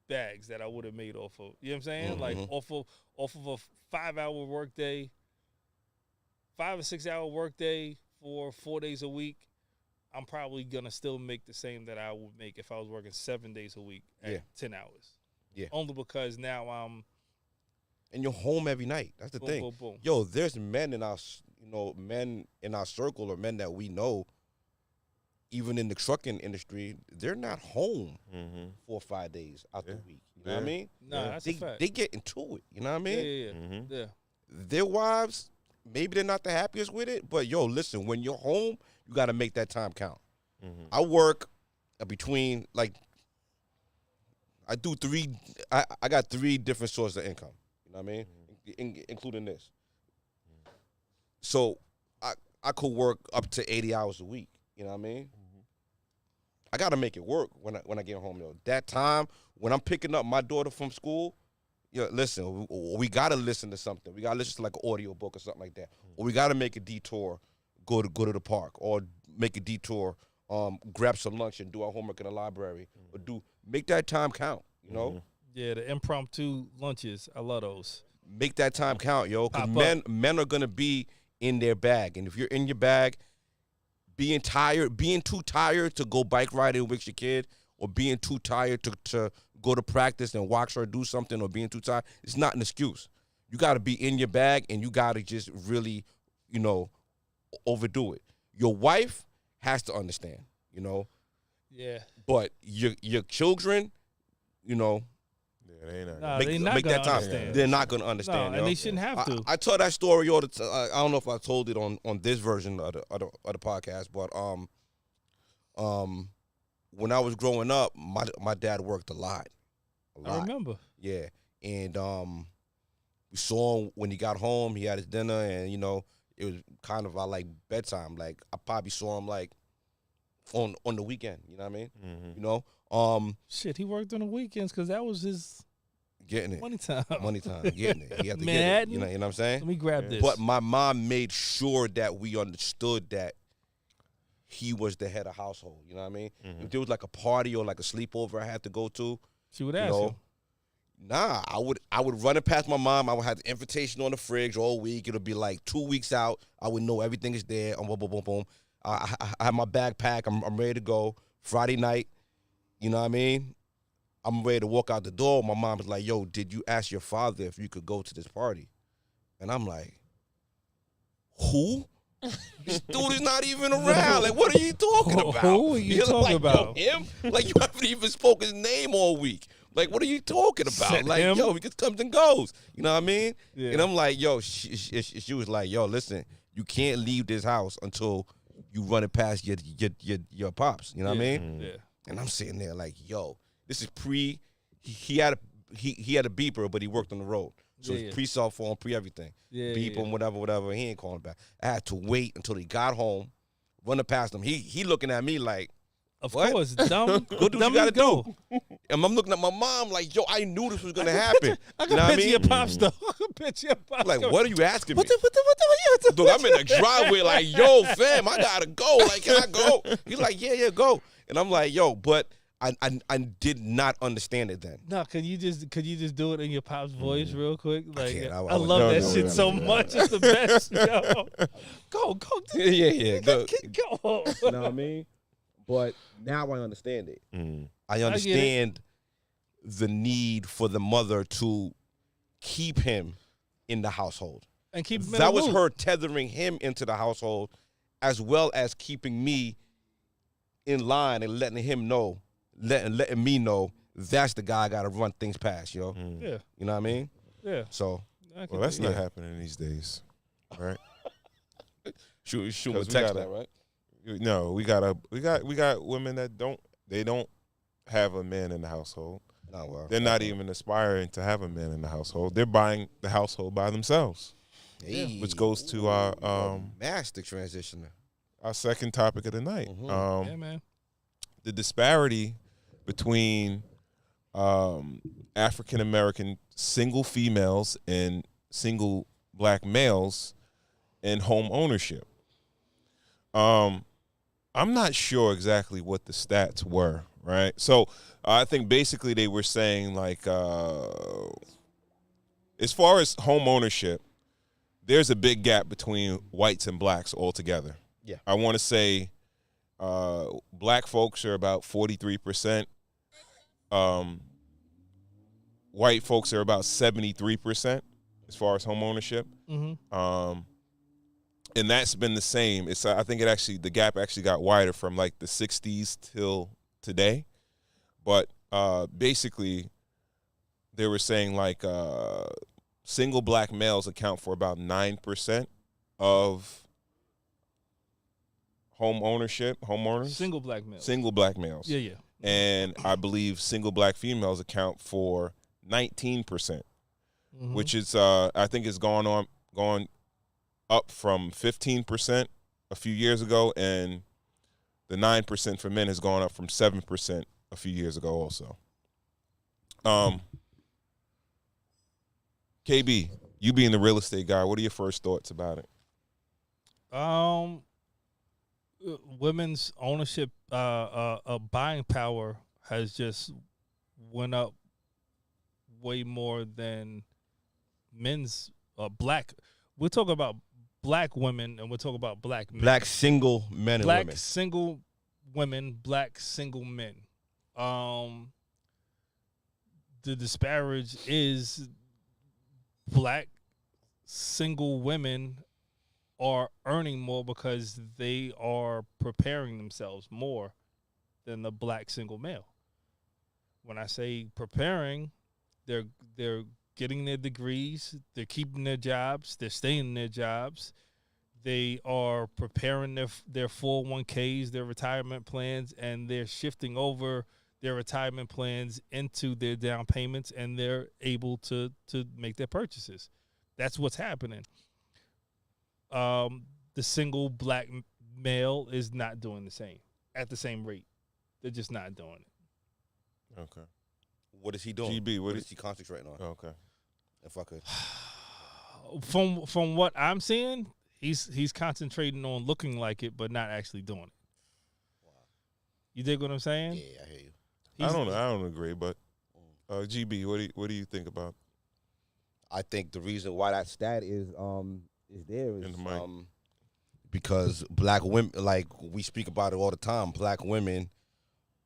bags that I would have made off of. You know what I'm saying? Like off of a 5-hour work day, 5 or 6 hour work day for 4 days a week, I'm probably gonna still make the same that I would make if I was working 7 days a week at 10 hours. Yeah. Only because now I'm And you're home every night. That's the boom, thing. boom, boom. Yo, there's men in our, men in our circle or men that we know, even in the trucking industry, they're not home 4 or 5 days out the week. You know what I mean? Nah, that's a fact. They get into it. You know what I mean? Yeah. Their wives, maybe they're not the happiest with it, but yo, listen, when you're home, you got to make that time count. I work between, like, I do I got 3 different sources of income. You know what I mean? Including this. So I could work up to 80 hours a week. You know what I mean? I got to make it work when I get home, yo. That time when I'm picking up my daughter from school, yo, listen, we got to listen to something. We got to listen to like an audio book or something like that. Or we got to make a detour, go to the park, or make a detour, grab some lunch and do our homework in the library, or make that time count, you know? Yeah, the impromptu lunches, I love those. Make that time count, yo, because Pop men are going to be in their bag. And if you're in your bag, being too tired to go bike riding with your kid, or being too tired to go to practice and watch her do something, or being too tired, it's not an excuse. You got to be in your bag, and you got to just really, overdo it. Your wife has to understand, Yeah. but your children, They ain't Nah, make, they not make gonna that time. understand. They're not going to understand. No, and they shouldn't have to. I tell that story all the time. I don't know if I told it on this version of the podcast, but when I was growing up, my dad worked a lot. I remember. Yeah, and we saw him when he got home. He had his dinner, and it was kind of like bedtime. Like I probably saw him like on the weekend. You know what I mean? Shit, he worked on the weekends because that was his Getting it. money time. Money time, getting it. He had to get it. Manhattan. You know what I'm saying? Let me grab this. But my mom made sure that we understood that he was the head of household. You know what I mean? If there was like a party or like a sleepover I had to go to, She would ask him. nah, I would run it past my mom. I would have the invitation on the fridge all week. It'll be like 2 weeks out. I would know everything is there. Boom, boom, boom, boom. I have my backpack. I'm ready to go. Friday night, you know what I mean? I'm ready to walk out the door. My mom was like, yo, did you ask your father if you could go to this party? And I'm like, who? This dude is not even around. Like, what are you talking about? Who are you You're talking like, about? Yo, him? Like, you haven't even spoken his name all week. Like, what are you talking about? Said Like, him? yo, he just comes and goes. You know what I mean? Yeah. And I'm like, yo, she was like, yo, listen, you can't leave this house until you run it past your pops. You know what I mean? Yeah. And I'm sitting there like, yo, this is he had a beeper, but he worked on the road. So Yeah, it's yeah. pre-cell phone, pre-everything. Yeah, Beep yeah. him, whatever. He ain't calling back. I had to wait until he got home, running past him. He looking at me like, Of what? course, dumb. Go do what you dummy, gotta go. do. And I'm looking at my mom like, yo, I knew this was gonna happen. I You can know what I picture mean? your pops though. I can picture your pops. Like, going, what are you asking me? What the Dude, I'm in the driveway like, yo, fam, I gotta go. Like, can I go? He's like, yeah, go. And I'm like, yo, but I did not understand it then. No, could you just do it in your pop's voice real quick? Like can't. I I would love never that do shit it. so much. It's the best. Yo. Go. Yeah. Go. Go. You know what I mean? But now I understand it. I get understand the need for the mother to keep him in the household. And keep him in that the was loop. her tethering him into the household, as well as keeping me in line and letting him know, letting me know that's the guy I got to run things past, yo. Yeah, You know what I mean? yeah. So I can Well, that's do not that. happening these days, right? shoot me a 'Cause we text gotta- that, right? No, we got women that don't have a man in the household. Oh, well. They're not even aspiring to have a man in the household. They're buying the household by themselves, Hey. which goes to our Master transitioner. second topic of the night. Mhm. Yeah, man. The disparity between African American single females and single black males in home ownership. I'm not sure exactly what the stats were, right? So I think basically they were saying like, as far as home ownership, there's a big gap between whites and blacks altogether. Yeah. I want to say black folks are about 43%. White folks are about 73% as far as home ownership. Mm-hmm. And that's been the same. I think the gap actually got wider from like the 60s till today. But basically, they were saying like single black males account for about 9% of homeowners. Single black male. Single black males. Yeah, yeah. And I believe single black females account for 19%, Mhm. which is I think is gone up from 15% a few years ago, and the 9% for men has gone up from 7% a few years ago also. KB, you being the real estate guy, what are your first thoughts about it? Women's ownership, buying power has just went up way more than men's. Black. We're talking about black women, and we're talking about black men. Black single men and Black women. single women, black single men. The disparage is black single women are earning more because they are preparing themselves more than the black single male. When I say preparing, they're getting their degrees, they're keeping their jobs, they're staying in their jobs. They are preparing their 401ks, their retirement plans, and they're shifting over their retirement plans into their down payments, and they're able to make their purchases. That's what's happening. The single black male is not doing the same at the same rate. They're just not doing it. Okay. What is he doing? GB, what is he concentrating on? Okay. If I could. From what I'm seeing, he's concentrating on looking like it, but not actually doing it. Wow. You dig what I'm saying? Yeah, I hear you. I don't agree, but GB, what do you think about? I think the reason why that stat is there is In the mic. because black women, like we speak about it all the time, black women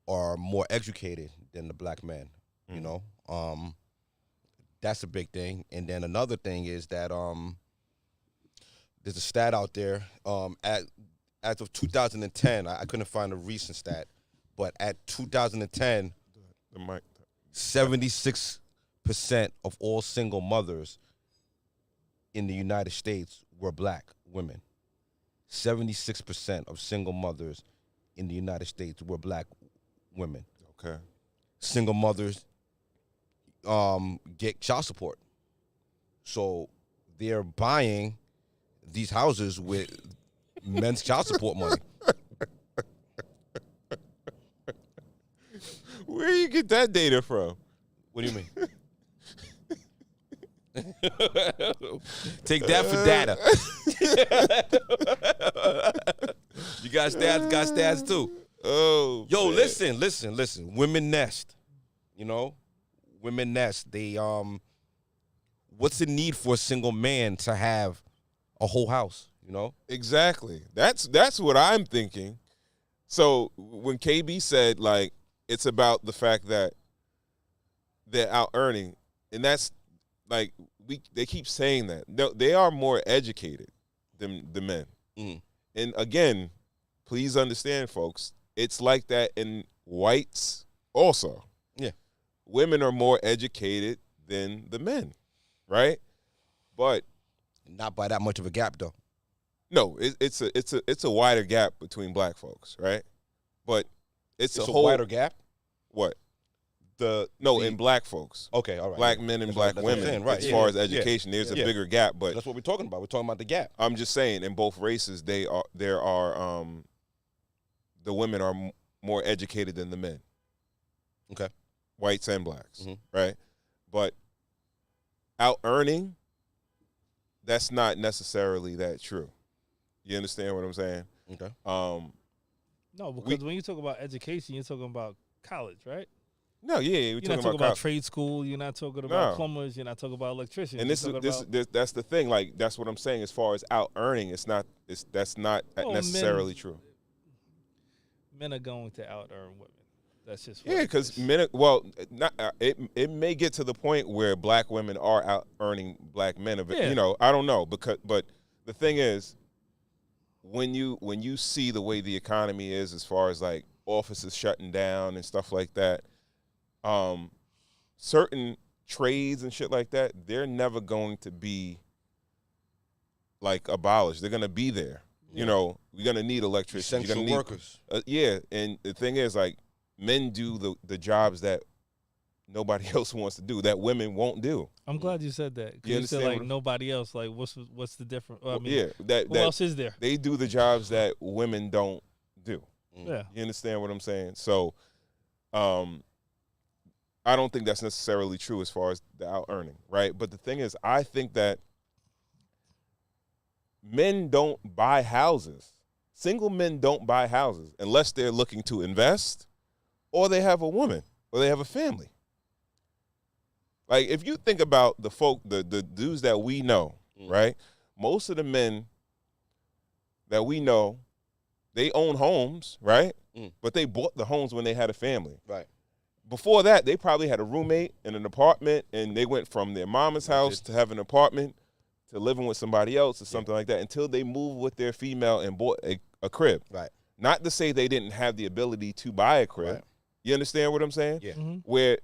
are more educated than the black men. You know, that's a big thing. And then another thing is that there's a stat out there as of 2010. I couldn't find a recent stat, but at 2010, The mic. 76% of all single mothers in the United States were black women. 76% of single mothers in the United States were black women. Okay. Single mothers get child support. So they're buying these houses with men's child support money. Where do you get that data from? What do you mean? Take that for data. You got stats too. Oh, Yo, man. listen. Women nest. You know? Women nest. They what's the need for a single man to have a whole house, you know? Exactly. That's what I'm thinking. So when KB said like it's about the fact that they're out earning, and that's like they keep saying that they are more educated than the men. Mhm. And again, please understand, folks, it's like that in whites also. Yeah. Women are more educated than the men, right? But Not by that much of a gap, though. no, it's a wider gap between black folks, right? But it's It's a a whole wider gap. what? The In black folks. okay, all right. Black men and That's black what I'm women. saying, right, As yeah, far yeah, as education, there's a yeah. bigger gap, but That's what we're talking about. We're talking about the gap. I'm just saying, in both races, there are the women are more educated than the men. Okay. Whites and blacks, Mhm. right? But out earning, that's not necessarily that true. You understand what I'm saying? Okay. No, because when you talk about education, you're talking about college, right? No, yeah, we're You're not talking talking about college. trade school. You're not talking about No. plumbers. You're not talking about electricians. And that's the thing. Like that's what I'm saying. As far as out earning, that's not Oh, necessarily men- true. men are going to out earn women. That's just what Yeah, it because is. men. Well, not it may get to the point where black women are out earning black men. Yeah. You know, I don't know but the thing is, when you see the way the economy is, as far as like offices shutting down and stuff like that, certain trades and shit like that, they're never going to be like abolished. They're gonna be there. You know, we're gonna need electricians. You're Essential gonna need workers. yeah, and the thing is, like, men do the jobs that nobody else wants to do, that women won't do. I'm glad you said that. 'Cause You you said understand like what I'm- nobody else. Like what's the difference? Well, I mean, Yeah, who else is there? they do the jobs that women don't do. Yeah. You understand what I'm saying? So, I don't think that's necessarily true as far as the out earning, right? But the thing is, I think that men don't buy houses. Single men don't buy houses unless they're looking to invest, or they have a woman, or they have a family. Like, if you think about the dudes that we know, right? Most of the men that we know, they own homes, right? But they bought the homes when they had a family. Right. Before that, they probably had a roommate in an apartment, and they went from their mama's house to have an apartment to living with somebody else or something like that until they moved with their female and bought a crib. Right. Not to say they didn't have the ability to buy a crib. Right. You understand what I'm saying? Yeah. Where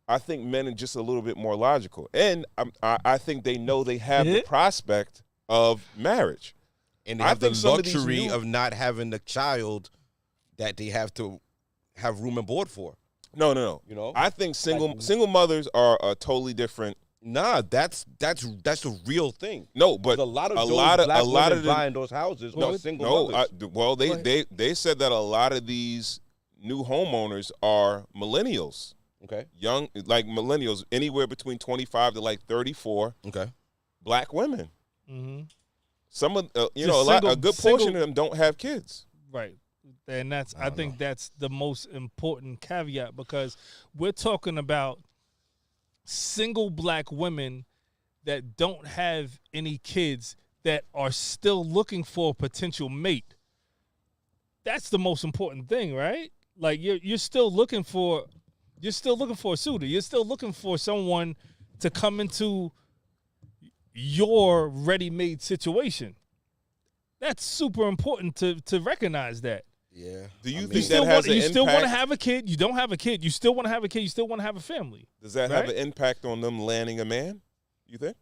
I think men are just a little bit more logical. And I think they know they have the prospect of marriage. And they I have the think some of these luxury new- of not having the child that they have to have room and board for. No. You know? I think single mothers are a totally different. Nah, that's a real thing. No, but A lot of a those lot of black a lot women of the, buying those houses are single mothers. they said that a lot of these new homeowners are millennials. Okay. Young, like millennials, anywhere between 25 to like 34, Okay. black women. Mm-hmm. Some of a Just good portion of them don't have kids. Right. And I think that's the most important caveat, because we're talking about single black women that don't have any kids that are still looking for a potential mate. That's the most important thing, right? Like you're still looking for a suitor. You're still looking for someone to come into your ready-made situation. That's super important to recognize that. Yeah. Do you You think still that has want, an you still want to impact? have a kid. You don't have a kid. You still want to have a kid. You still want to have a family. Does that have right? an impact on them landing a man? You think?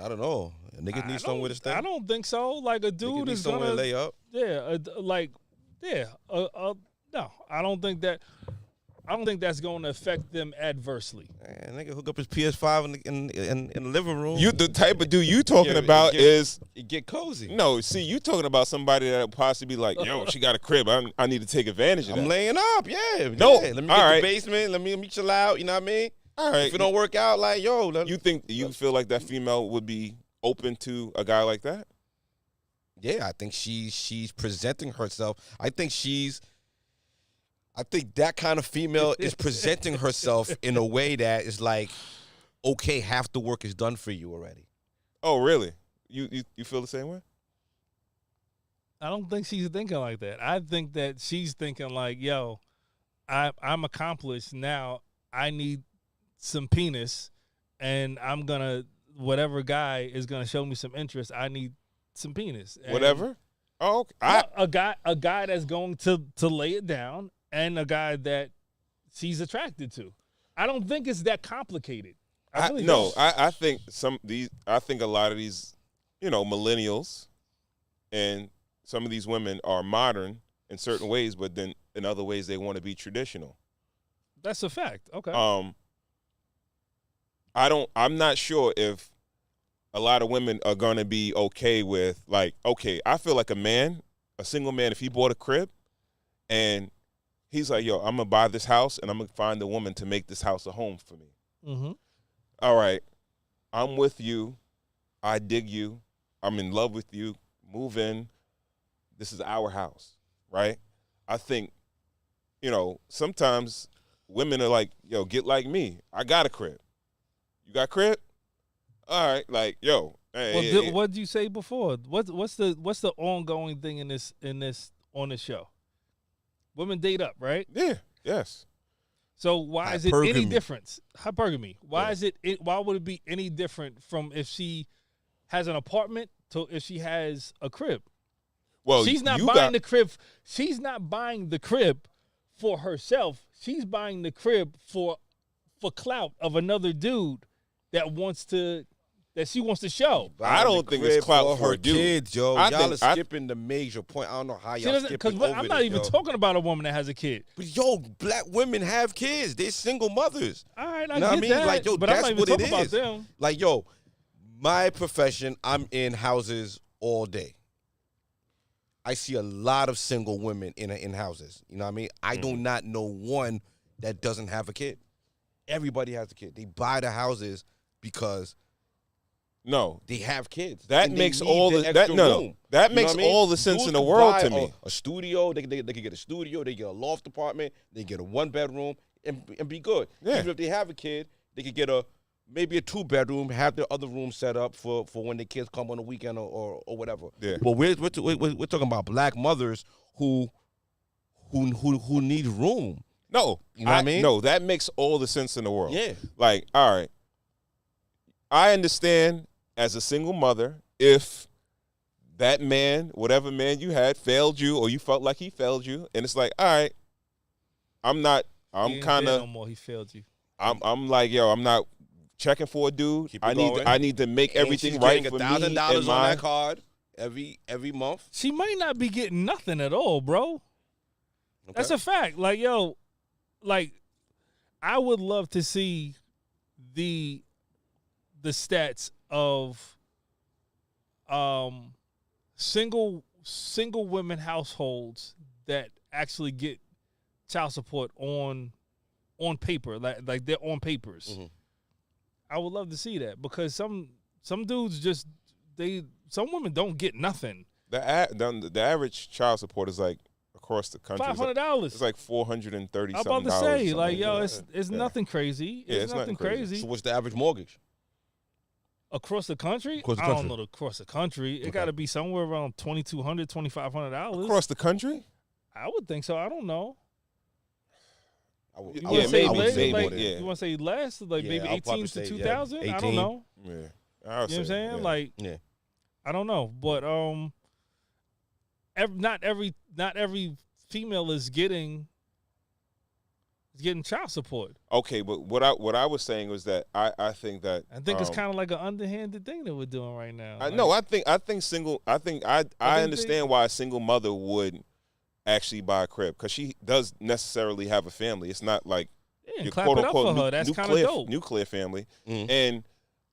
I don't know. A nigga needs somewhere to stay. I don't think so. Like a Nigga dude needs is somewhere gonna to lay up. no. I don't think that. I don't think that's going to affect them adversely. Man, nigga hook up his PS5 in the living room. You the type of dude you talking Yeah, about yeah. is It get cozy. no. See, you talking about somebody that possibly be like, yo, she got a crib. I need to take advantage of I'm that. laying up, yeah. No, yeah. Let me get all right. the basement. Let me chill out. You know what I mean? All right. If it don't work out, like yo, You feel like that female would be open to a guy like that? yeah, I think she's presenting herself. I think that kind of female is presenting herself in a way that is like, okay, half the work is done for you already. Oh, really? You feel the same way? I don't think she's thinking like that. I think that she's thinking like, yo, I'm accomplished now. I need some penis, and I'm gonna whatever guy is gonna show me some interest. I need some penis. And Whatever. Oh, okay. a guy that's going to lay it down, and a guy that she's attracted to. I don't think it's that complicated. I really don't. I think I think a lot of these, millennials, and some of these women are modern in certain ways, but then in other ways they want to be traditional. That's a fact. Okay. I'm not sure if a lot of women are gonna be okay with, like, okay, I feel like a single man, if he bought a crib and he's like, yo, I'm gonna buy this house and I'm gonna find a woman to make this house a home for me. Mm-hmm. All right, I'm with you. I dig you. I'm in love with you. Move in. This is our house, right? I think, sometimes women are like, yo, get like me. I got a crib. You got a crib? All right, like, yo. Hey, what did you say before? What's the ongoing thing in this on this show? Women date up, right? Yeah. Yes. So why is it any difference? Hypergamy. Why is it? Why would it be any different from if she has an apartment to if she has a crib? Well, she's not buying the crib. She's not buying the crib for herself. She's buying the crib for clout of another dude that she wants to show. I don't think it's clout for her a dude. kids, yo. I Y'all think- are skipping the major point. I don't know how y'all skipping Because over I'm not even yo. talking about a woman that has a kid. But yo, black women have kids. They're single mothers. All right, I You know get what I mean? that. Like, yo, but I'm that's not even what talking it about is. them. Like, yo, my profession, I'm in houses all day. I see a lot of single women in houses. You know what I mean? I do not know one that doesn't have a kid. Everybody has a kid. They buy the houses because No. they have kids. That and they makes need all the the extra room. that You makes know what I mean? all the sense Dudes in the could world buy to me. A studio, they could get a studio, they get a loft apartment, they get a 1-bedroom, and be good. Yeah. Even if they have a kid, they could get maybe a 2-bedroom, have their other room set up for when the kids come on the weekend or whatever. Yeah. But we're talking about black mothers who need room. No, You know what I mean? No, that makes all the sense in the world. Yeah. Like, all right, I understand as a single mother if that man, whatever man you had, failed you or you felt like he failed you, and it's like, all right, He ain't kind there of, no more. He failed you. I'm like, yo, I'm not checking for a dude. Keep it going. I need to make everything and right she's for getting me $1,000 and on my. that card every month. She might not be getting nothing at all, bro. That's a fact. Like, yo, like, I would love to see the stats of single women households that actually get child support on paper, like they're on papers. Mm-hmm. I would love to see that because some dudes just some women don't get nothing. The average child support is like across the country. $500. It's like $430. I'm about to say, like, yo, something. it's nothing crazy. Yeah, It's nothing crazy. So what's the average mortgage? Across the country? Across the I don't country. know across the country. It Okay. got to be somewhere around $2,200, $2,500. Across the country? I would think so. I don't know. I would, You Yeah, want to say maybe, less? maybe, Like, yeah. You want to say less? Like Yeah, maybe I'll probably 18 say, to yeah, 2,000? I don't 18. know. Yeah. I would You know what I'm say, saying? yeah. Like, Yeah. I don't know, but not every female is getting child support. Okay, but what I was saying was that I think that I think it's kind of like an underhanded thing that we're doing right now. I Like, know. I think I understand why a single mother would actually buy a crib because she does necessarily have a family. It's not like yeah, and your clap quote it up unquote for her. That's kind of nuclear dope. nuclear family, Mhm. and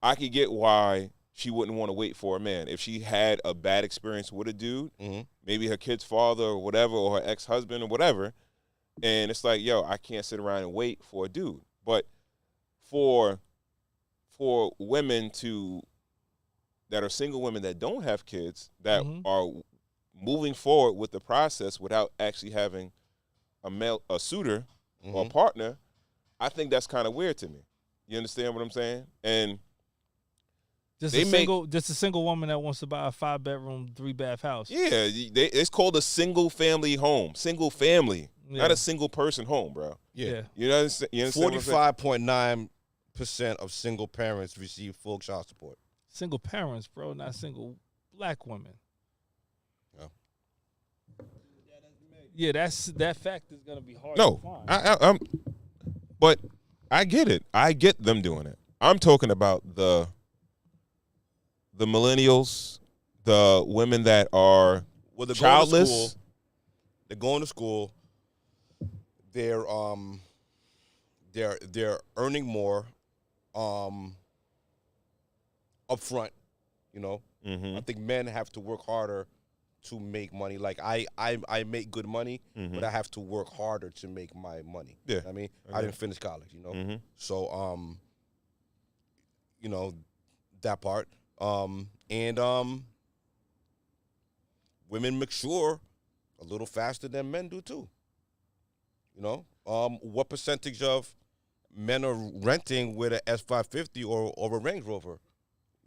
I could get why she wouldn't want to wait for a man if she had a bad experience with a dude, Mhm. maybe her kid's father or whatever, or her ex-husband or whatever. And it's like, yo, I can't sit around and wait for a dude. But for women that are single women that don't have kids, that Mhm. are moving forward with the process without actually having a suitor or a Mhm. partner, I think that's kind of weird to me. You understand what I'm saying? And Just they a single woman that wants to buy a 5-bedroom, 3-bath house. yeah, it's called a single family home. Single family, Yeah. not a single person home, bro. Yeah. You understand what I'm saying? 45.9% of single parents receive full child support? Single parents, bro, not single black women. Oh. Yeah, that fact is gonna be hard No, to find. I'm, but I get it. I get them doing it. I'm talking about the millennials, the women that are Well, they're childless. Going to school. They're going to school. They're earning more, upfront. You know, Mm-hmm. I think men have to work harder to make money. Like I make good money, but I have to work harder to make my money. Yeah. You know what I mean, I didn't finish college. You know, Mm-hmm. so you know, that part. And women mature a little faster than men do too. You know, what percentage of men are renting with an S550 or a Range Rover?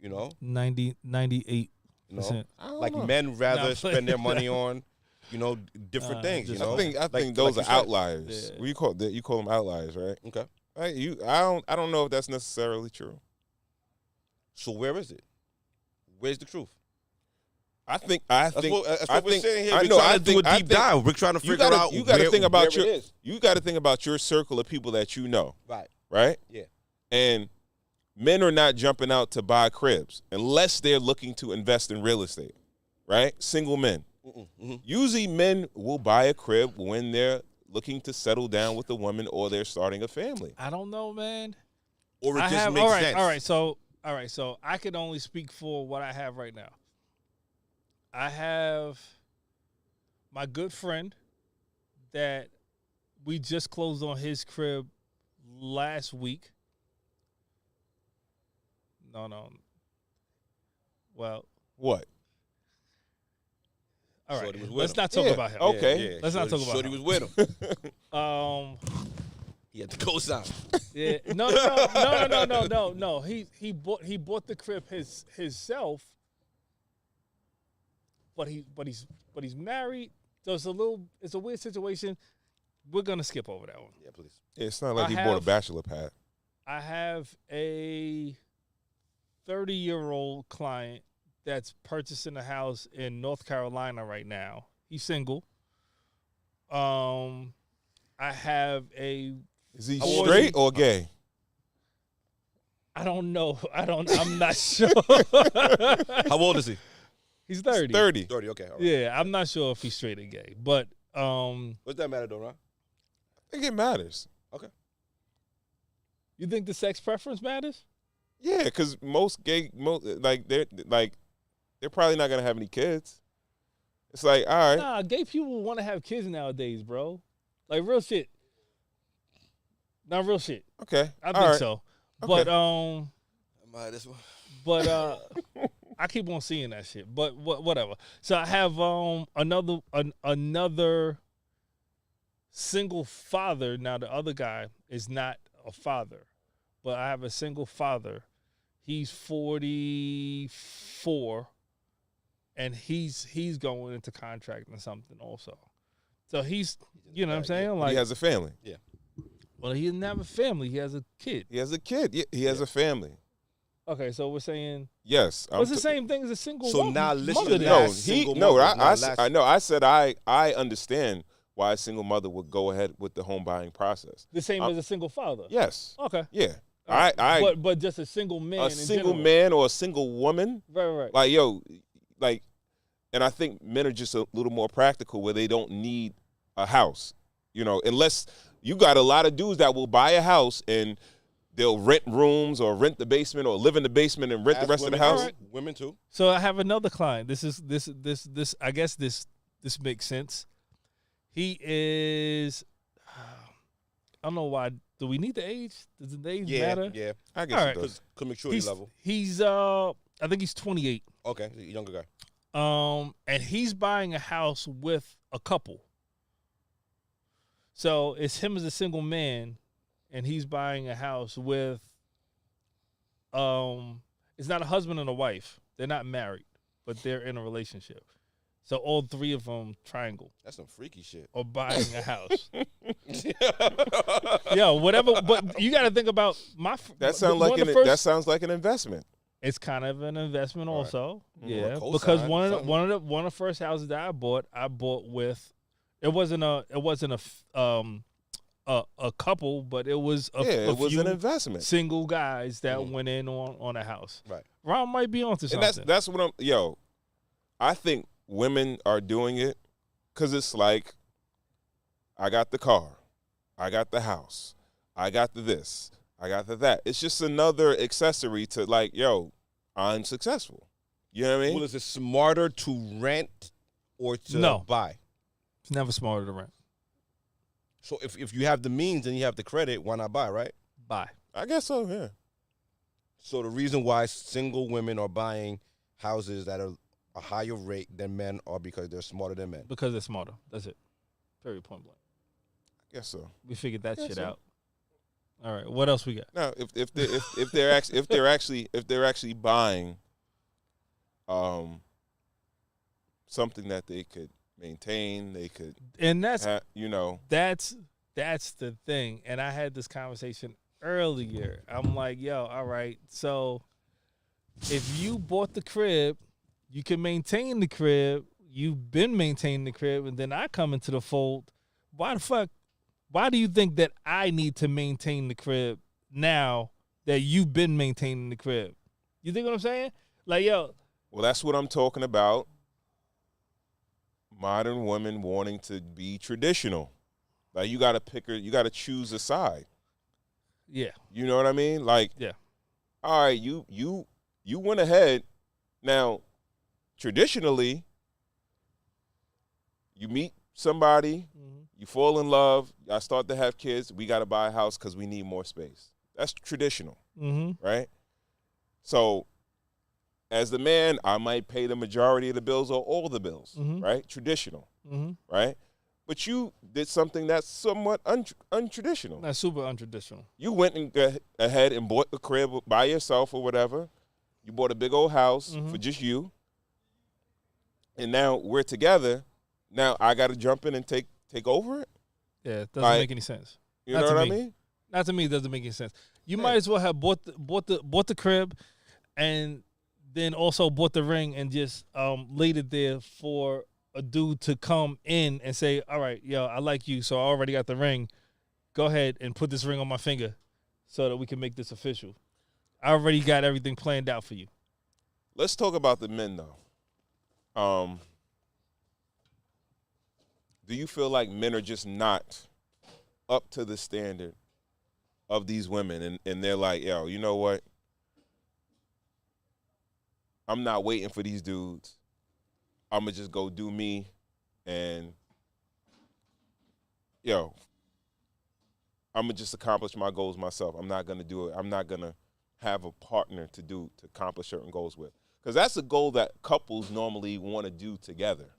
You know, 98. you know, I don't like know. men rather Nah, spend their money on, you know, different things. You just- know, I think Like- those like are you said. outliers. Yeah. What you call them outliers, right? Okay. Right? I don't know if that's necessarily true. So where is it? Where's the truth? I think That's what we're saying here. I We're know. trying I to do think- a I deep think- dive. We're trying to You figure out. you got to where- think about where your it is. you got to think about your circle of people that you know, Right. right? Yeah. And men are not jumping out to buy cribs unless they're looking to invest in real estate, right? Single men. Mm-hmm. Usually men will buy a crib when they're looking to settle down with a woman or they're starting a family. I don't know, man. Or it I just have makes all right, sense. all right. So I can only speak for what I have right now. I have my good friend that we just closed on his crib last week. No. Well, What? all right. Shorty was with Let's him. not talk Yeah, about him. okay. Let's not talk about Shorty him. was with him. He had to co-sign. Yeah. No. He bought the crib himself. But he's married. So it's a weird situation. We're gonna skip over that one. Yeah, please. It's not like I he bought a have- bachelor pad. I have a 30-year-old client that's purchasing a house in North Carolina right now. He's single. I have a Is he How old is straight he? or gay? I don't know. I'm not sure. How old is he? He's 30. 30. 30. Okay. All right. Yeah, I'm not sure if he's straight or gay, but What's that matter though, Ron? I think it matters. you think the sex preference matters? Yeah, because most they're probably not gonna have any kids. It's like, all right, Nah, gay people want to have kids nowadays, bro. Like real shit. Not real shit. okay, I all think right. so. Okay. But Am I this one? But I keep on seeing that shit. But whatever. So I have another single father. Now the other guy is not a father, but I have a single father. He's 44, and he's going into contracting something also. So he's, you know what I'm saying? Like, He has a family. well, he doesn't have a family. He has a kid. He has a kid. Yeah, he has a family. Okay, so we're saying Yes. well, it's the same thing as a single So woman. now listen mother to then. No, last single no. mother, not last- I know. I said I understand why a single mother would go ahead with the home buying process. The same as a single father. Yes. Okay. Yeah. All right. I but just a single man. a in single general. man or a single woman, Right. like and I think men are just a little more practical where they don't need a house, unless you got a lot of dudes that will buy a house and they'll rent rooms or rent the basement or live in the basement and rent the Ask rest of the women house. too. Women too. So I have another client. This I guess this makes sense. He is I don't know why. Do we need the age? Does the age Yeah. matter? Yeah. I guess All it right. does. Because maturity He's level. I think he's 28. Okay. Younger guy. And he's buying a house with a couple. So it's him as a single man, and he's buying a house with it's not a husband and a wife. They're not married, but they're in a relationship. So all three of them triangle That's some freaky shit. or buying a house. Yo, whatever. But you got to think about That sounds like that sounds like an investment. It's kind of an investment, Right. also. Or a Yeah, cosign, because something. one of the first houses that I bought with. It wasn't a couple, but it was a It was few an investment. single guys that went in on a house. Right. Ron might be onto And something. that's what I think women are doing it because it's like, I got the car, I got the house, I got the this, I got the that. It's just another accessory to like, I'm successful. You know what I mean? Well, is it smarter to rent or to No. buy? It's never smarter to rent. So if you have the means and you have the credit, why not buy, right? Buy. I guess so, yeah. So the reason why single women are buying houses that are a higher rate than men are because they're smarter than men. Because they're smarter. That's it. Very point blank. I guess so. We figured that shit so. out. All right. What else we got? Now, if they're actually buying something that they could maintain, they could And that's That's the thing. And I had this conversation earlier. I'm like, yo, all right. So if you bought the crib, you can maintain the crib. You've been maintaining the crib, and then I come into the fold. Why do you think that I need to maintain the crib now that you've been maintaining the crib? You think what I'm saying? Like, yo. Well, that's what I'm talking about. Modern women wanting to be traditional. Like, you got to choose a side. Yeah. You know what I mean? Like, yeah. All right, you went ahead. Now, traditionally, you meet somebody, you fall in love, I start to have kids, we got to buy a house because we need more space. That's traditional, right? So, as the man, I might pay the majority of the bills or all the bills, right? Traditional, right? But you did something that's somewhat untraditional. That's super untraditional. You went and ahead and bought the crib by yourself or whatever. You bought a big old house for just you. And now we're together. Now I got to jump in and take over it? Yeah, it doesn't make any sense. You know what I mean? Not to me, it doesn't make any sense. You might as well have bought the crib and then also bought the ring and just laid it there for a dude to come in and say, all right, yo, I like you, so I already got the ring. Go ahead and put this ring on my finger so that we can make this official. I already got everything planned out for you. Let's talk about the men, though. Do you feel like men are just not up to the standard of these women, and they're like, yo, you know what? I'm not waiting for these dudes. I'm going to just go do me, and, I'm going to just accomplish my goals myself. I'm not going to do it. I'm not going to have a partner to accomplish certain goals with. Because that's a goal that couples normally want to do together.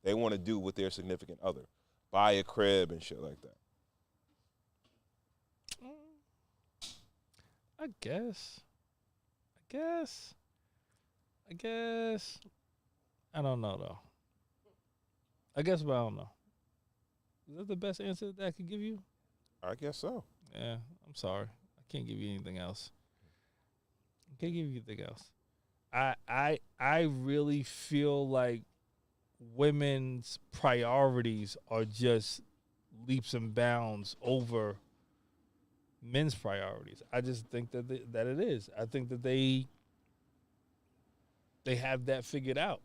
They want to do with their significant other. Buy a crib and shit like that. I guess. I don't know, though. I guess, but I don't know. Is that the best answer that I could give you? I guess so. Yeah, I'm sorry. I can't give you anything else. I really feel like women's priorities are just leaps and bounds over men's priorities. I just think that it is. I think that they have that figured out.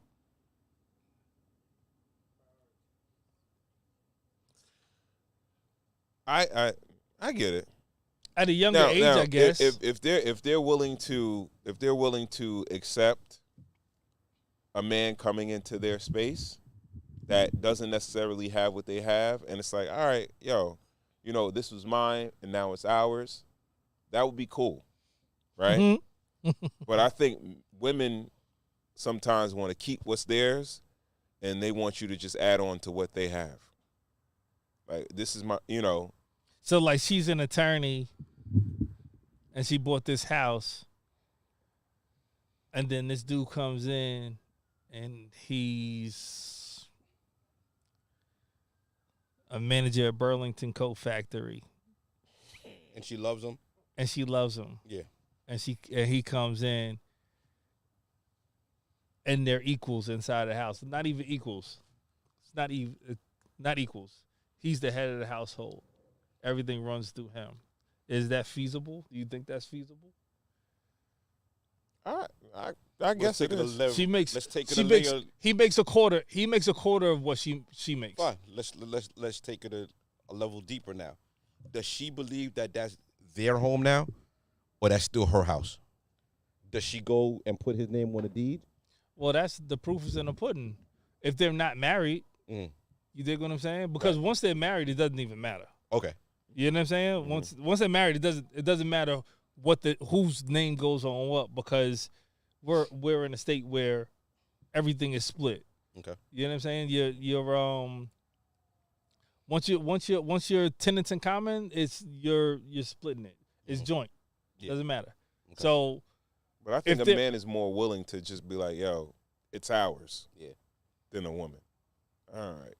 I get it. At a younger age, I guess. If they're willing to accept a man coming into their space that doesn't necessarily have what they have, and it's like, all right, yo, this was mine and now it's ours, that would be cool, right? But I think women sometimes want to keep what's theirs, and they want you to just add on to what they have. Like, this is my, So, like, she's an attorney, and she bought this house, and then this dude comes in, and he's a manager at Burlington Coat Factory, And she loves him. and she loves him. Yeah. And he comes in, and they're equals inside the house. Not even equals. It's not equals. He's the head of the household. Everything runs through him. Is that feasible? Do you think that's feasible? I guess it is. She makes. Let's take it She a makes. layer. He makes a quarter. He makes a quarter of what she makes. Fine. Let's take it a level deeper now. Does she believe that that's their home now, or that's still her house? Does she go and put his name on the deed? Well, that's the proof is in the pudding. If they're not married, Mm. you dig what I'm saying? Because once they're married, it doesn't even matter. Okay. You know what I'm saying? Once they're married, it doesn't matter whose name goes on what, because we're in a state where everything is split. Okay. You know what I'm saying? You're once you're tenants in common, you're splitting it. It's joint. Yeah. Doesn't matter. Okay. So But I think If a they're- man is more willing to just be like, "Yo, it's ours," Yeah. than a woman. All right,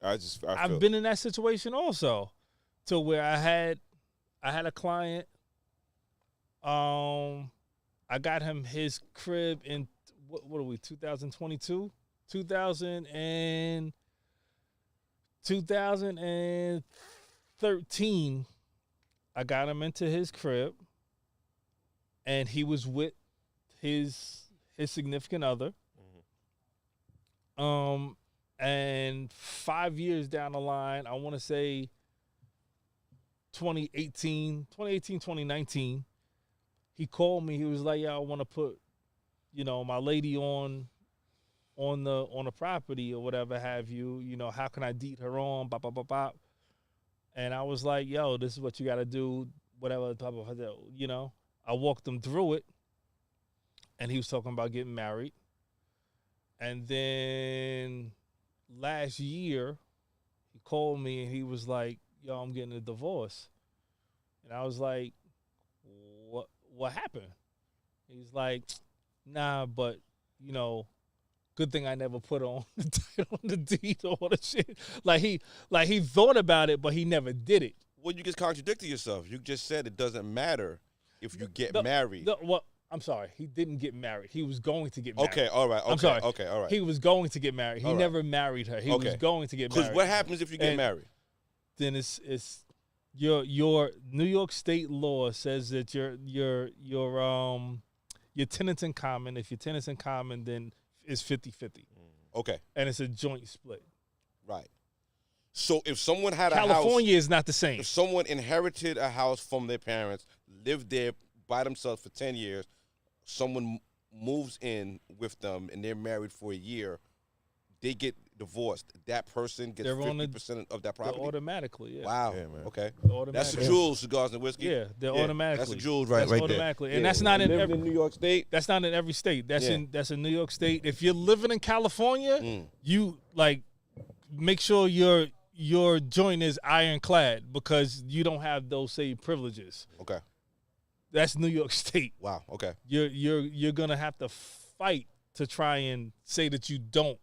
I feel I've been in that situation also, to where I had a client. I got him his crib in what are we 2022, 2013. I got him into his crib, and he was with his significant other. And 5 years down the line, I want to say 2018, 2019, he called me. He was like, "Yeah, I want to put, my lady on the property or whatever have you. How can I deed her on? Bop, bop, bop, bop." And I was like, "Yo, this is what you got to do. Whatever, blah, blah, blah." I walked him through it, and he was talking about getting married. And then last year, he called me and he was like, "Yo, I'm getting a divorce." And I was like, What happened? He's like, "Nah, but good thing I never put on the title on the deed or all the shit." Like he thought about it, but he never did it. Well, you just contradicted yourself. You just said it doesn't matter if you get married. Well, I'm sorry, he didn't get married. He was going to get married. Okay, all right. Okay, I'm sorry. Okay, all right. He was going to get married. He All right. never married her. He was Okay. going to get Because married. what happens if you get And- married? Then it's your New York State law says that your tenants in common. If your tenants in common, then it's 50-50. Okay, And it's a joint split. right. So if someone had a California house, is not the same. if someone inherited a house from their parents, lived there by themselves for 10 years, someone moves in with them and they're married for a year, they get divorced. That person gets They're on the- 50% of that They're property? automatically, yeah. Wow. Yeah, man. Okay. They're That's automatically. the jewels, cigars, and whiskey. Yeah, they're Yeah, automatically. that's the jewels right That's there. automatically. And Yeah. that's not in Living every, in New York State. that's not in every state. That's Yeah. that's in New York State. If you're living in California, Mm. you make sure your joint is ironclad, because you don't have those same privileges. Okay. That's New York State. Wow. Okay. You're gonna have to fight to try and say that you don't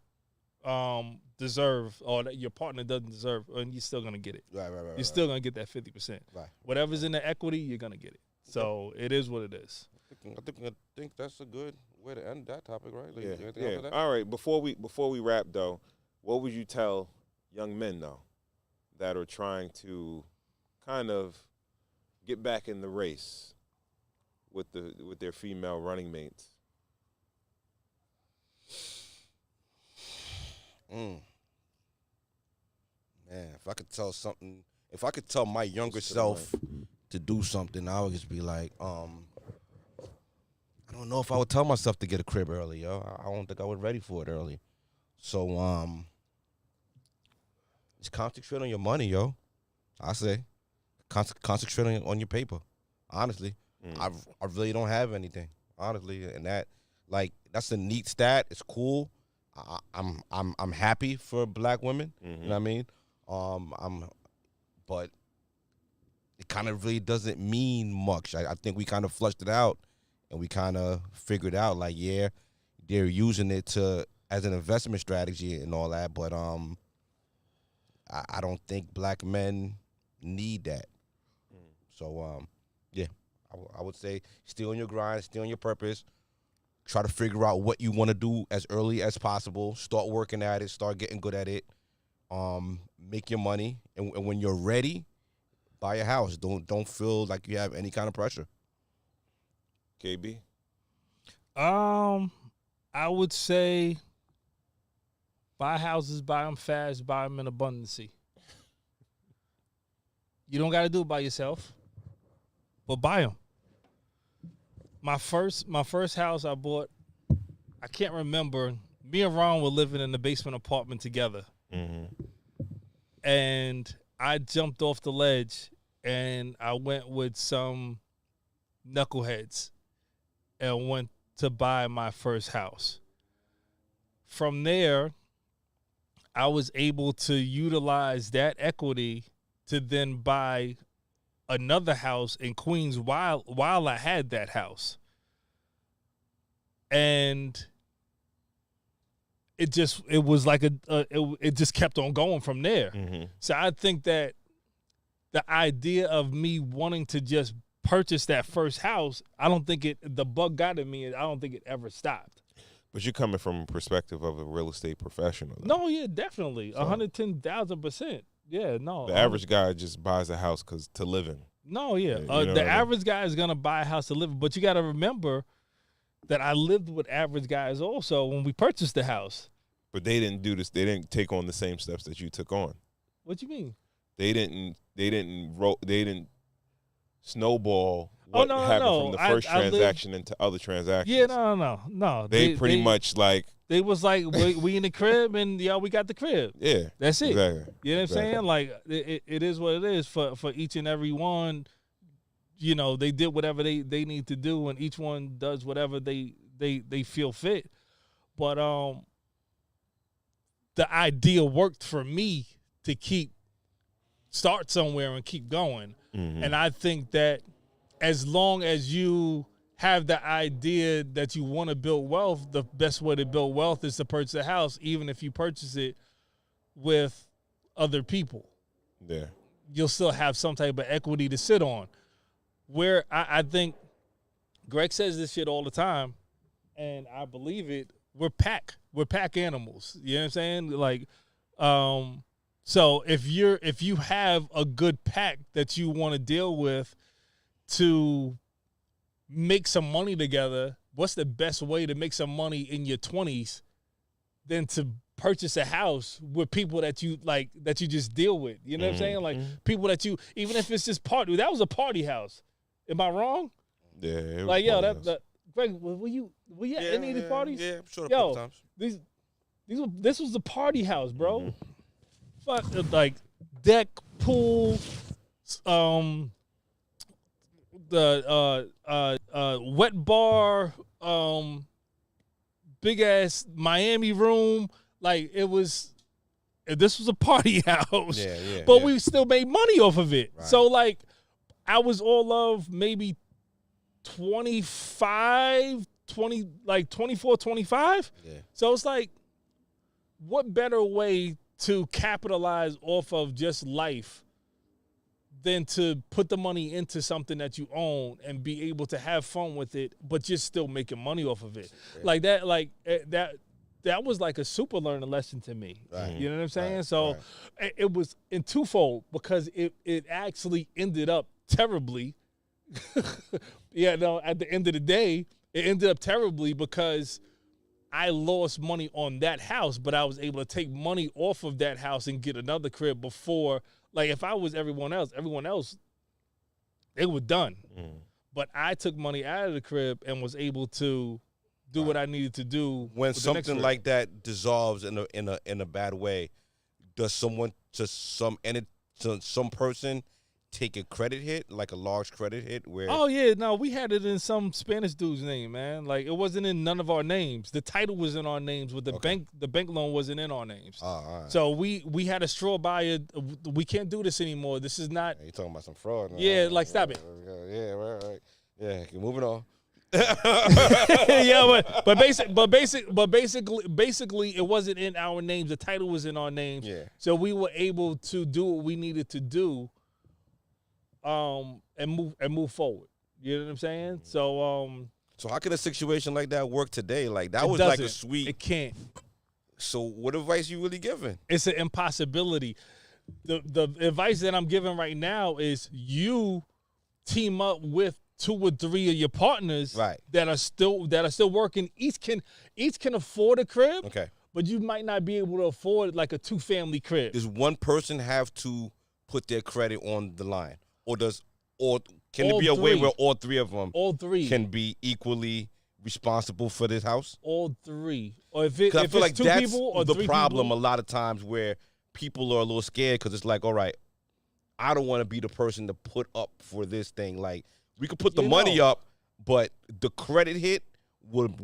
deserve, or that your partner doesn't deserve, and you're still gonna get it. Right. You're still gonna get that 50%. Right. Whatever's in the equity, you're gonna get it. So it is what it is. I think that's a good way to end that topic, right? Like, Yeah, anything else yeah. with that? All right. Before we wrap though, what would you tell young men though that are trying to kind of get back in the race with their female running mates? Man, if I could tell my younger to the self to do something, I would just be like, I don't know if I would tell myself to get a crib early, yo. I don't think I was ready for it early. So, just concentrate on your money, yo. I say, concentrate on your paper. Honestly, I really don't have anything, honestly, and that's a neat stat. It's cool. I'm happy for black women. You know what I mean? But it kind of really doesn't mean much. I think we kind of flushed it out, and we kind of figured out like, yeah, they're using it as an investment strategy and all that. But I don't think black men need that. So yeah, I would say stay on your grind, stay on your purpose. Try to figure out what you want to do as early as possible. Start working at it. Start getting good at it. Make your money, and when you're ready, buy a house. Don't feel like you have any kind of pressure. KB. I would say buy houses, buy them fast, buy them in abundance. You don't got to do it by yourself, but buy them. My first house I bought, I can't remember. Me and Ron were living in the basement apartment together, and I jumped off the ledge and I went with some knuckleheads and went to buy my first house. From there, I was able to utilize that equity to then buy another house in Queens while I had that house. And it was like it just kept on going from there. So I think that the idea of me wanting to just purchase that first house, I don't think the bug got in me, and I don't think it ever stopped. But you're coming from a perspective of a real estate professional, though. No, yeah, definitely. 110,000%. Yeah, no. The average guy just buys a house to live in. No, yeah. You know what I The mean? average guy is going to buy a house to live in, but you got to remember that I lived with average guys also when we purchased the house. But they didn't do this. They didn't take on the same steps that you took on. What you mean? They didn't snowball what happened from the first transaction into other transactions. Yeah, no. They pretty much like they was like we in the crib and we got the crib. Yeah, that's it. Exactly. You know what I'm saying? Like it is what it is for each and every one. You know, they did whatever they need to do, and each one does whatever they feel fit. But the idea worked for me to start somewhere and keep going. And I think that as long as you have the idea that you want to build wealth, the best way to build wealth is to purchase a house, even if you purchase it with other people. Yeah. You'll still have some type of equity to sit on. Where I think Greg says this shit all the time, and I believe it, we're pack animals. You know what I'm saying? Like, so if you have a good pack that you want to deal with to make some money together, what's the best way to make some money in your 20s than to purchase a house with people that you like, that you just deal with? You know what I'm saying? Like people that you, even if it's just party, that was a party house. Am I wrong? Yeah. It was like, yo, that Greg, were you at any of these parties? Yeah, I'm sure a yo, couple times. This was the party house, bro. Fuck, like deck, pool, the wet bar, big ass Miami room. Like this was a party house. Yeah. But we still made money off of it. Right. So like I was all of maybe 24, 25. Yeah. So it's like, what better way to capitalize off of just life than to put the money into something that you own and be able to have fun with it, but just still making money off of it. Yeah. That was like a super learning lesson to me. Right. You know what I'm saying? Right. So it was in twofold, because it actually ended up terribly. At the end of the day, it ended up terribly because I lost money on that house, but I was able to take money off of that house and get another crib before. Like, if I was everyone else, they were done. But I took money out of the crib and was able to do what I needed to do. When with the next something crib. like that dissolves in a bad way, does some person take a credit hit, like a large credit hit? Where Oh yeah, no, we had it in some Spanish dude's name, man. Like, it wasn't in none of our names. The title was in our names, but the bank loan wasn't in our names. all right. So we had a straw buyer. We can't do this anymore. This is not. You talking about some fraud? Yeah, like, stop it. Yeah, right. Yeah, okay, moving on. Yeah, basically, it wasn't in our names. The title was in our names. Yeah. So we were able to do what we needed to do, and move forward. You know what I'm saying? So So how can a situation like that work today? Like that it was like a doesn't. sweet. It can't. So what advice you really giving? It's an impossibility. The advice that I'm giving right now is you team up with 2 or 3 of your partners Right. that are still working. Each can afford a crib, Okay. but you might not be able to afford like a 2-family crib. Does one person have to put their credit on the line, or can there All be a way three. where all 3 of them All 3. can be equally responsible for this house? All 3. Or if Because I it's feel like 2 that's people or the 3 problem people, a lot of times where people are a little scared because it's like, all right, I don't want to be the person to put up for this thing. Like we could put the money up, but the credit hit would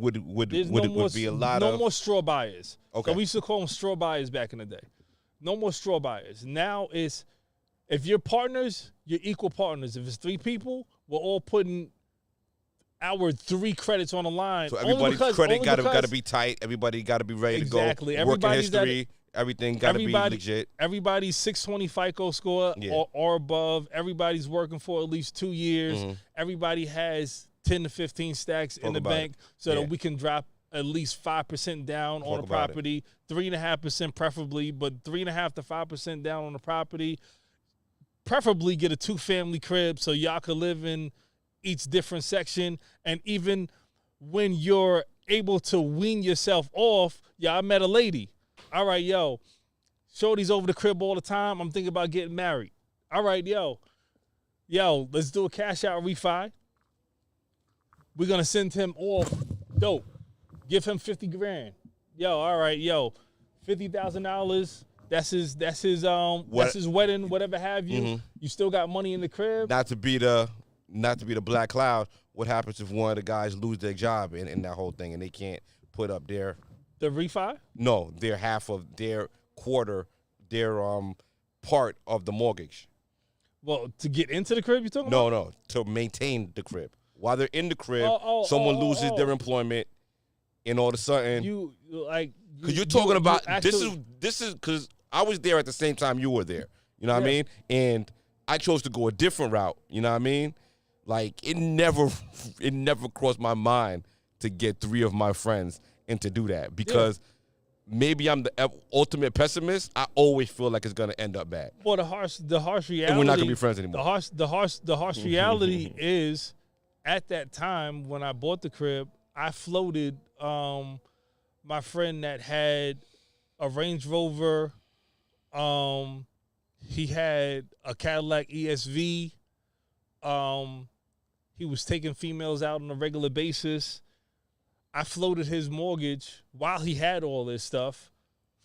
there's no more, be a lot no of more straw buyers. Okay. So we used to call them straw buyers back in the day. No more straw buyers. Now it's if you're partners, you're equal partners. If it's 3 people, we're all putting our 3 credits on the line. So Only everybody's because- credit only got to because be tight. Everybody got to be ready Exactly. to go. Working Everybody's at history. Everything got to be legit. Everybody's 620 FICO score Yeah. or above. Everybody's working for at least 2 years. Mhm. Everybody has 10 to 15 stacks in Talk the about bank so Yeah. that we can drop at least 5% down on Talk the about it. property, 3.5% preferably, but 3.5 to 5% down on the property. Preferably get a 2-family crib so y'all could live in each different section. And even when you're able to wean yourself off, I met a lady. All right, yo, shorty's over the crib all the time. I'm thinking about getting married. All right, yo, let's do a cash out refi. We're gonna send him off dope. Give him 50 grand. Yo, all right, yo, $50,000. That's his wedding, whatever have you. Mhm. You still got money in the crib. Not to be the black cloud. What happens if one of the guys lose their job in that whole thing and they can't put up their The refi? their half of their quarter, their part of the mortgage? Well, to get into the crib, you talking about? No, to maintain the crib. While they're in the crib, Oh, someone oh, loses oh. their employment, and all of a sudden, You like because you're talking about actually, this is because I was there at the same time you were there. You know what I Yeah. mean? And I chose to go a different route. You know what I mean? Like it never crossed my mind to get 3 of my friends and to do that because maybe I'm the ultimate pessimist. I always feel like it's gonna end up bad. Well, the harsh reality. And we're not gonna be friends anymore. The harsh reality is, at that time when I bought the crib, I floated my friend that had a Range Rover. He had a Cadillac ESV. He was taking females out on a regular basis. I floated his mortgage while he had all this stuff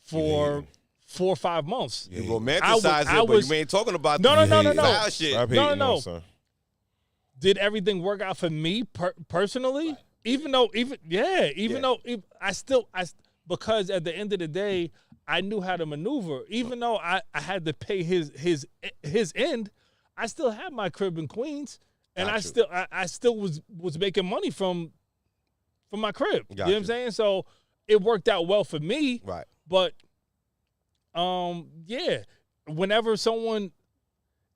for 4 or 5 months. You romanticize it, but you ain't talking about No, the no, no, no, style no. shit. Stop No, hating no. on son. Did everything work out for me personally? Even though because at the end of the day, I knew how to maneuver. Even though I had to pay his end, I still had my crib in Queens, and Got you. I still was making money from my crib. You know Got what I'm you. saying? So it worked out well for me. Right. But whenever someone,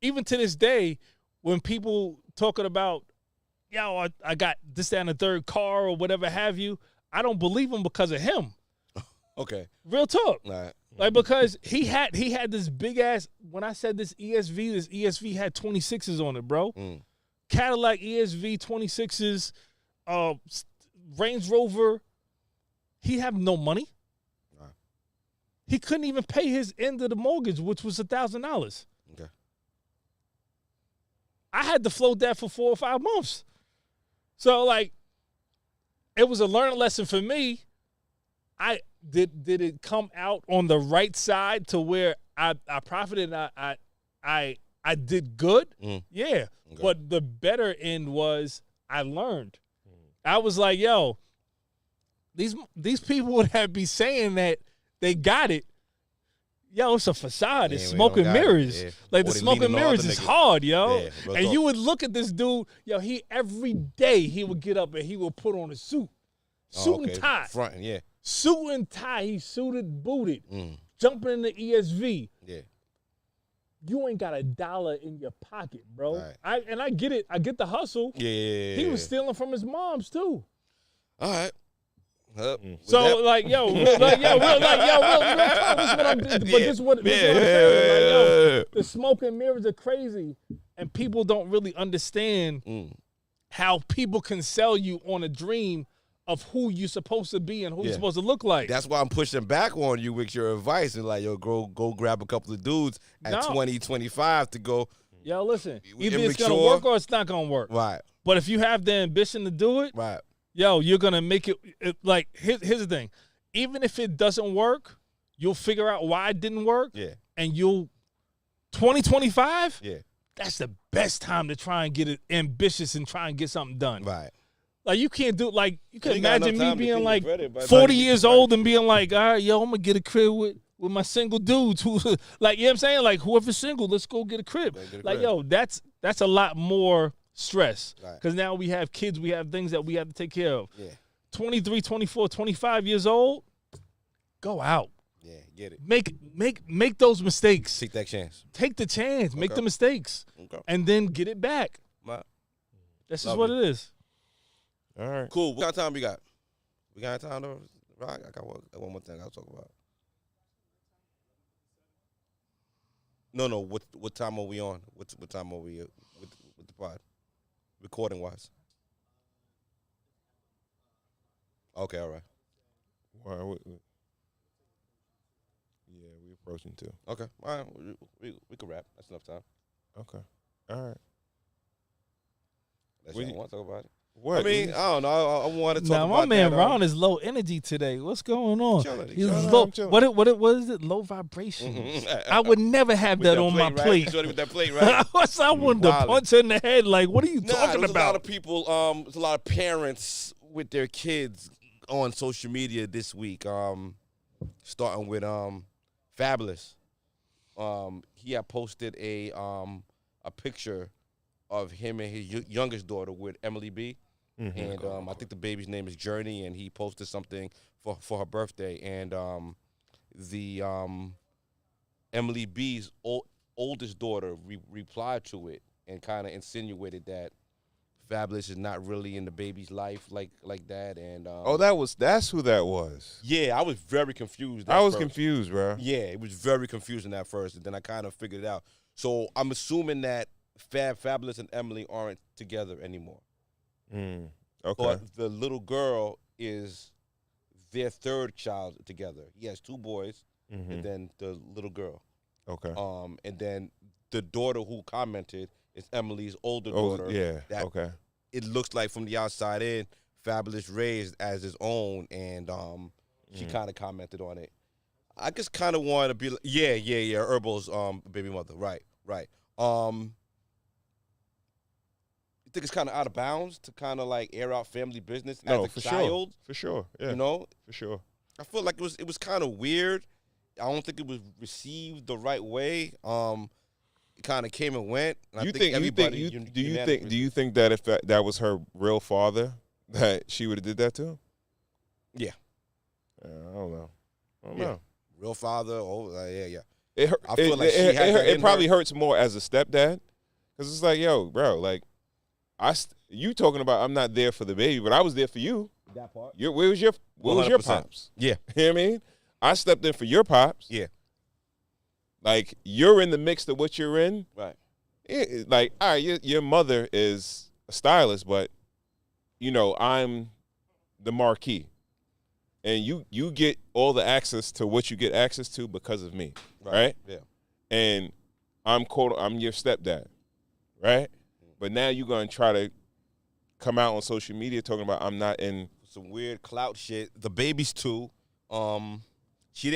even to this day, when people talking about, yo, I got this, that, and the third car or whatever have you, I don't believe them because of him. Okay. Real talk. All right. Like, because he had this big ass, when I said this ESV had 26s on it, bro. Mm. Cadillac ESV 26s, Range Rover. He have no money. Right. He couldn't even pay his end of the mortgage, which was $1,000. Okay. I had to float that for 4 or 5 months. So, like, it was a learning lesson for me. Did it come out on the right side to where I profited and I did good? Mm. Yeah. Okay. But the better end was I learned. I was like, yo, these people would have be saying that they got it. Yo, it's a facade. It's Yeah, we smoke don't and got it. mirrors. Yeah. Like Or the they smoke and leaning on mirrors other is niggas. hard, yo. Yeah, real And talk. you would look at this dude, yo, he every day he would get up and he would put on a suit. Suit and tie. Fronting, yeah. Suit and tie. He suited, booted, Mm, jumping in the ESV. yeah. You ain't got $1 in your pocket, bro. Right. I get it. I get the hustle. Yeah. He was stealing from his moms too. All right. With So that- like, yo, real talk. This is what I'm. But this is what I'm saying. Like, yo, the smoke and mirrors are crazy, and people don't really understand how people can sell you on a dream of who you're supposed to be and who you're supposed to look like. That's why I'm pushing back on you with your advice and like, yo, go grab a couple of dudes at 20, 25 to go. Yo, listen, either it's Immature. gonna work or it's not gonna work. Right. But if you have the ambition to do it, Right. yo, you're gonna make it. Like, here's the thing: even if it doesn't work, you'll figure out why it didn't work. Yeah. And you'll 2025. Yeah. That's the best time to try and get it ambitious and try and get something done. Right. Like you can't do like you can You ain't got imagine enough me time to being think like of credit by the 40 time you years get old and being like, all right, yo, I'm gonna get a crib with my single dudes who like, you know what I'm saying? Like whoever's single, let's go get a crib. Go get a Like, crib. yo, that's a lot more stress. Right. Because now we have kids, we have things that we have to take care of. Yeah. 23, 24, 25 years old, go out. Yeah. Get it. Make those mistakes. Take that chance. Take the chance. Make Okay. the mistakes. Okay. And then get it back. Right. That's just Love what it. it is. All right. Cool. What kind of time we got? We got time to rock? I got one more thing I'll talk about. No. What time are we on? What time are we with the pod? Recording wise. Okay. All right. Well, yeah, we approaching too. Okay. All right. We could wrap. That's enough time. Okay. All right. Unless We- you want to talk about it. What? I mean, I don't know. I want to talk Now about my man that, Ron is low energy today. What's going on? Chilling, He's chilling. low. I'm chilling. What is it? Low vibration. I would never have with that on my right? plate. Shorty with that plate, right? I wanted to Wildin'. punch her in the head. Like, what are you Nah, talking there's a lot about? of people. There's a lot of parents with their kids on social media this week. Starting with Fabulous. He had posted a picture of him and his youngest daughter with Emily B. And I think the baby's name is Journey, and he posted something for her birthday. And the Emily B's oldest daughter replied to it and kind of insinuated that Fabulous is not really in the baby's life like that. And that's who that was. yeah, I was very confused. I was first. confused, bro. Yeah, it was very confusing at first, and then I kind of figured it out. So I'm assuming that Fabulous and Emily aren't together anymore. Okay. But the little girl is their third child together. He has two boys, and then the little girl. Okay. And then the daughter who commented is Emily's older Oh, daughter. yeah. that Okay. It looks like from the outside in, Fabulous raised as his own, and she kind of commented on it. I just kind of want to be like, yeah, Herbal's baby mother, right. You think it's kind of out of bounds to kind of like air out family business No, as a for child? sure. For sure. Yeah. You know, For sure. I feel like it was kind of weird. I don't think it was received the right way. It kind of came and went. And I Do think everybody you think that if that was her real father, that she would have did that to him? Yeah. I don't know. Yeah. Real father? Oh, yeah. It hurt. I feel like she had that it in probably her. hurts more as a stepdad, because it's like, yo, bro, like, you talking about I'm not there for the baby, but I was there for you. That part. Where was your 100%. pops? Yeah. You know what I mean? I stepped in for your pops. Yeah. Like, you're in the mix of what you're in. Right. Like, all right, your mother is a stylist, but, I'm the marquee. And you get all the access to what you get access to because of me, right? Yeah. And I'm your stepdad, right? But now you're going to try to come out on social media talking about I'm not in. Some weird clout shit. The babies too. She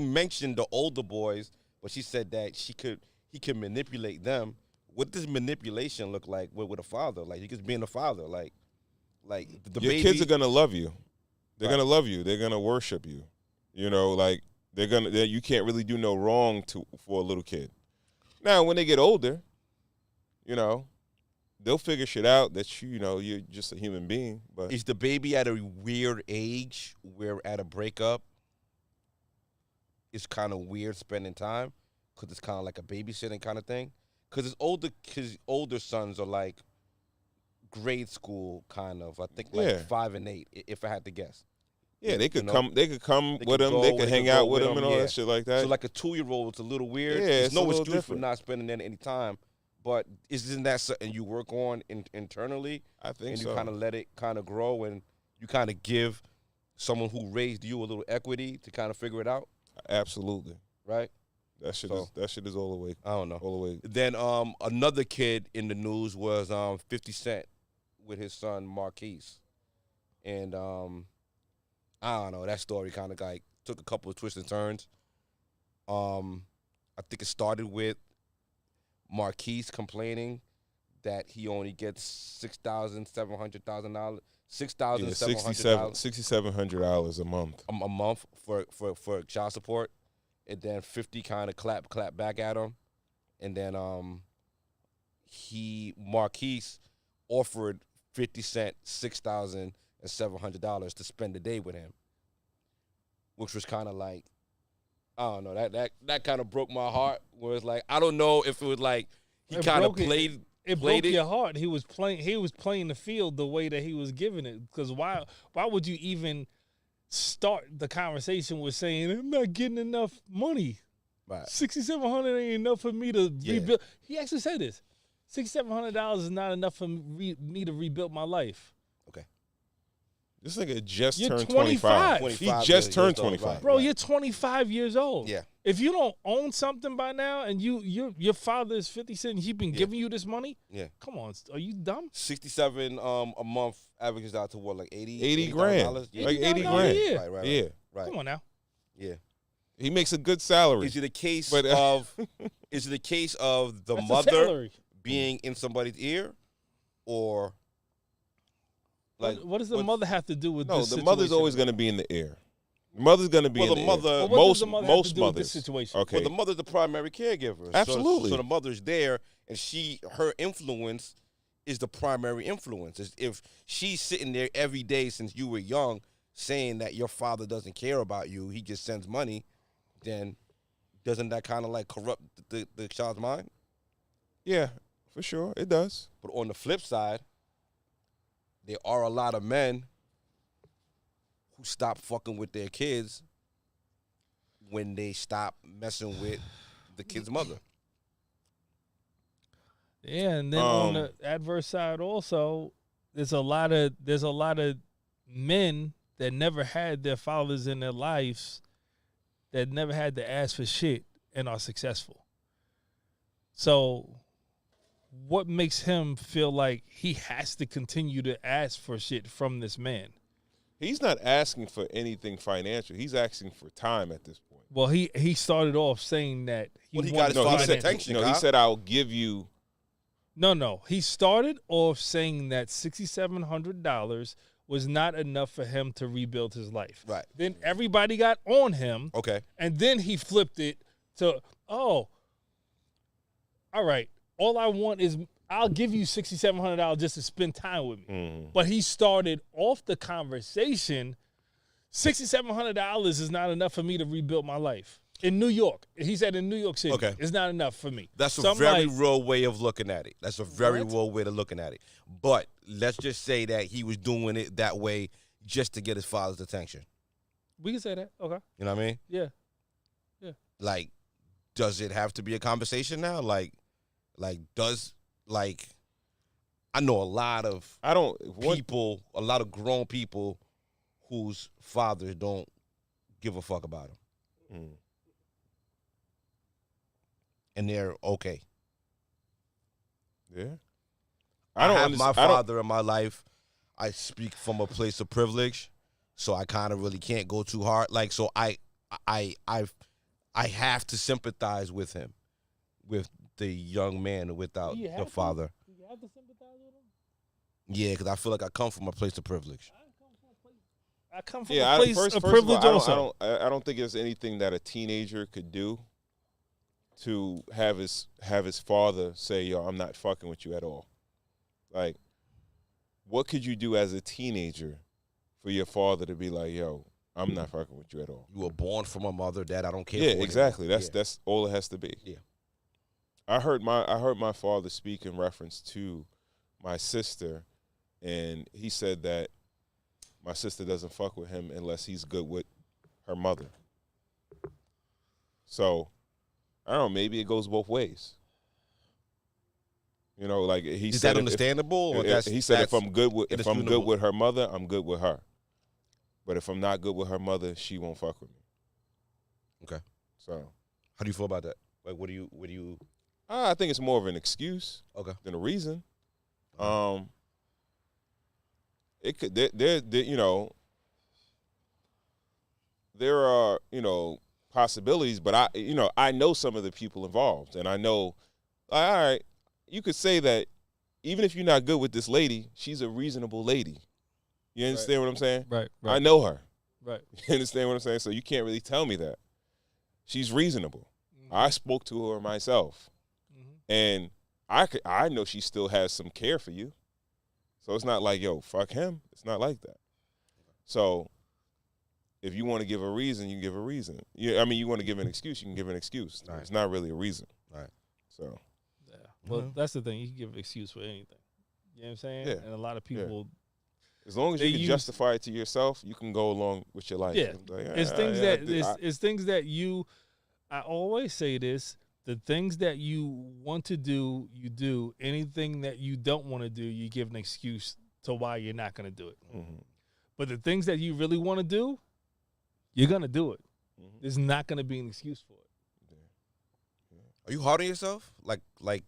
mentioned the older boys, but she said that he could manipulate them. What does manipulation look like with a father? Like, he just being a father. Like the Your baby. kids are going to love you. They're Right. going to love you. They're going to worship you. Like, You can't really do no wrong for a little kid. Now, when they get older, you know, they'll figure shit out that you're just a human being. But Is the baby at a weird age where at a breakup, it's kind of weird spending time because it's kind of like a babysitting kind of thing? Because his older sons are like grade school kind of. I think like Yeah. 5 and 8, if I had to guess. yeah, they could You know? come. They could come They with could him. go, They they could could hang go out with with him and him, all yeah. that shit like that. So like a 2-year-old, it's a little weird. Yeah, There's it's no a little excuse for different. not spending any time. But isn't that something you work on internally? I think And you so. kind of let it kind of grow, and you kind of give someone who raised you a little equity to kind of figure it out, Absolutely. right? That shit So- is all the way. I don't know. All the way. Then another kid in the news was 50 Cent with his son Marquise. And I don't know, that story kind of like took a couple of twists and turns. I think it started with Marquise complaining that he only gets $6,700,000, Yeah, $6,700 $6,700 a month. a month for child support, and then 50 kind of clap back at him, and then Marquise offered 50 Cent $6,700 to spend the day with him, which was kind of like, I don't know, that kind of broke my heart. Where it's like, I don't know if it was like he It kind of broke it. played. It played broke it. your heart. He was playing the field the way that he was giving it. Because why would you even start the conversation with saying I'm not getting enough money? Right. $6,700 ain't enough for me to Yeah. rebuild. He actually said this. $6,700 is not enough for me to rebuild my life. This nigga just You're turned 25. 25 He years just turned old, 25. right. Bro, you're 25 years old. Yeah. If you don't own something by now and your father is 50 Cent and he's been giving you this money, Yeah. come on, are you dumb? 67 a month averages out to what, like 80? 80 grand. $80,000? Yeah. Like 80 $80,000 grand. a year. Right. Yeah. Right. Come on now. Yeah. He makes a good salary. Is it a case But, of is it a case of the That's mother a salary. being in somebody's ear, or like What does the what- mother have to do with No, this the situation? mother's always going to be in the air. The mother's going to be Well, in the the mother- air. Well, what does the mother have Most to do with this mothers. situation? Okay. Well, the mother's the primary caregiver. So- Absolutely. So, the mother's there, and her influence is the primary influence. If she's sitting there every day since you were young, saying that your father doesn't care about you, he just sends money, then doesn't that kind of like corrupt the child's mind? Yeah, for sure. It does. But on the flip side, there are a lot of men who stop fucking with their kids when they stop messing with the kid's mother. Yeah, and then on the adverse side also, there's a lot of men that never had their fathers in their lives, that never had to ask for shit and are successful. So what makes him feel like he has to continue to ask for shit from this man? He's not asking for anything financial. He's asking for time at this point. Well, he started off saying that Well, he got wanted his No, he father's said, attention, he Kyle. said, I'll give you. No. He started off saying that $6,700 was not enough for him to rebuild his life. Right. Then everybody got on him, Okay. and then he flipped it to, all right, all I want is I'll give you $6,700 just to spend time with me. But he started off the conversation, $6,700 is not enough for me to rebuild my life. In New York. He said in New York City, Okay. it's not enough for me. That's a So I'm very like, real way of looking at it. That's a very What? real way of looking at it. But let's just say that he was doing it that way just to get his father's attention. we can say that. Okay. You know what I mean? Yeah. Like, does it have to be a conversation now? Like I know a lot of I don't. What, people, a lot of grown people whose fathers don't give a fuck about them. Mm. And they're okay. Yeah. I don't have my underst- I don't- father in my life. I speak from a place of privilege, so I kind of really can't go too hard. Like, so I have to sympathize with him, with the young man without Do you the have to? father. Do you have to sympathize with him? Yeah, because I feel like I come from a place of privilege. I come from a place. I come from Yeah, a place first of of privilege all, also. I don't think there's anything that a teenager could do to have his father say, "Yo, I'm not fucking with you at all." Like, what could you do as a teenager for your father to be like, "Yo, I'm not fucking with you at all"? You were born from a mother that I don't care Yeah, for. exactly. Anymore. That's all it has to be. Yeah. I heard my father speak in reference to my sister, and he said that my sister doesn't fuck with him unless he's good with her mother. So I don't know. Maybe it goes both ways. You know, like he Is said, that understandable? Or he said if that's I'm good with inexcusable? her mother, I'm good with her. But if I'm not good with her mother, she won't fuck with me. Okay. So How do you feel about that? Like, what do you? I think it's more of an excuse Okay. than a reason. Uh-huh. It could there you know, there are, you know, possibilities, but I know some of the people involved, and I know, all right, you could say that even if you're not good with this lady, she's a reasonable lady. You understand what I'm saying? Right. I know her. Right. You understand what I'm saying? So you can't really tell me that. She's reasonable. I spoke to her myself, and I know she still has some care for you. So it's not like, yo, fuck him. It's not like that. So if you want to give a reason, you can give a reason. You want to give an excuse, you can give an excuse. Right. It's not really a reason. Right. So Yeah. Well, that's the thing. You can give an excuse for anything. You know what I'm saying? Yeah. And a lot of people. as long as you can justify it to yourself, you can go along with your life. Yeah. Like, It's things it's things that you. I always say this. The things that you want to do, you do. Anything that you don't want to do, you give an excuse to why you're not going to do it. Mhm. But the things that you really want to do, you're going to do it. Mhm. There's not going to be an excuse for it. Are you hard on yourself? Like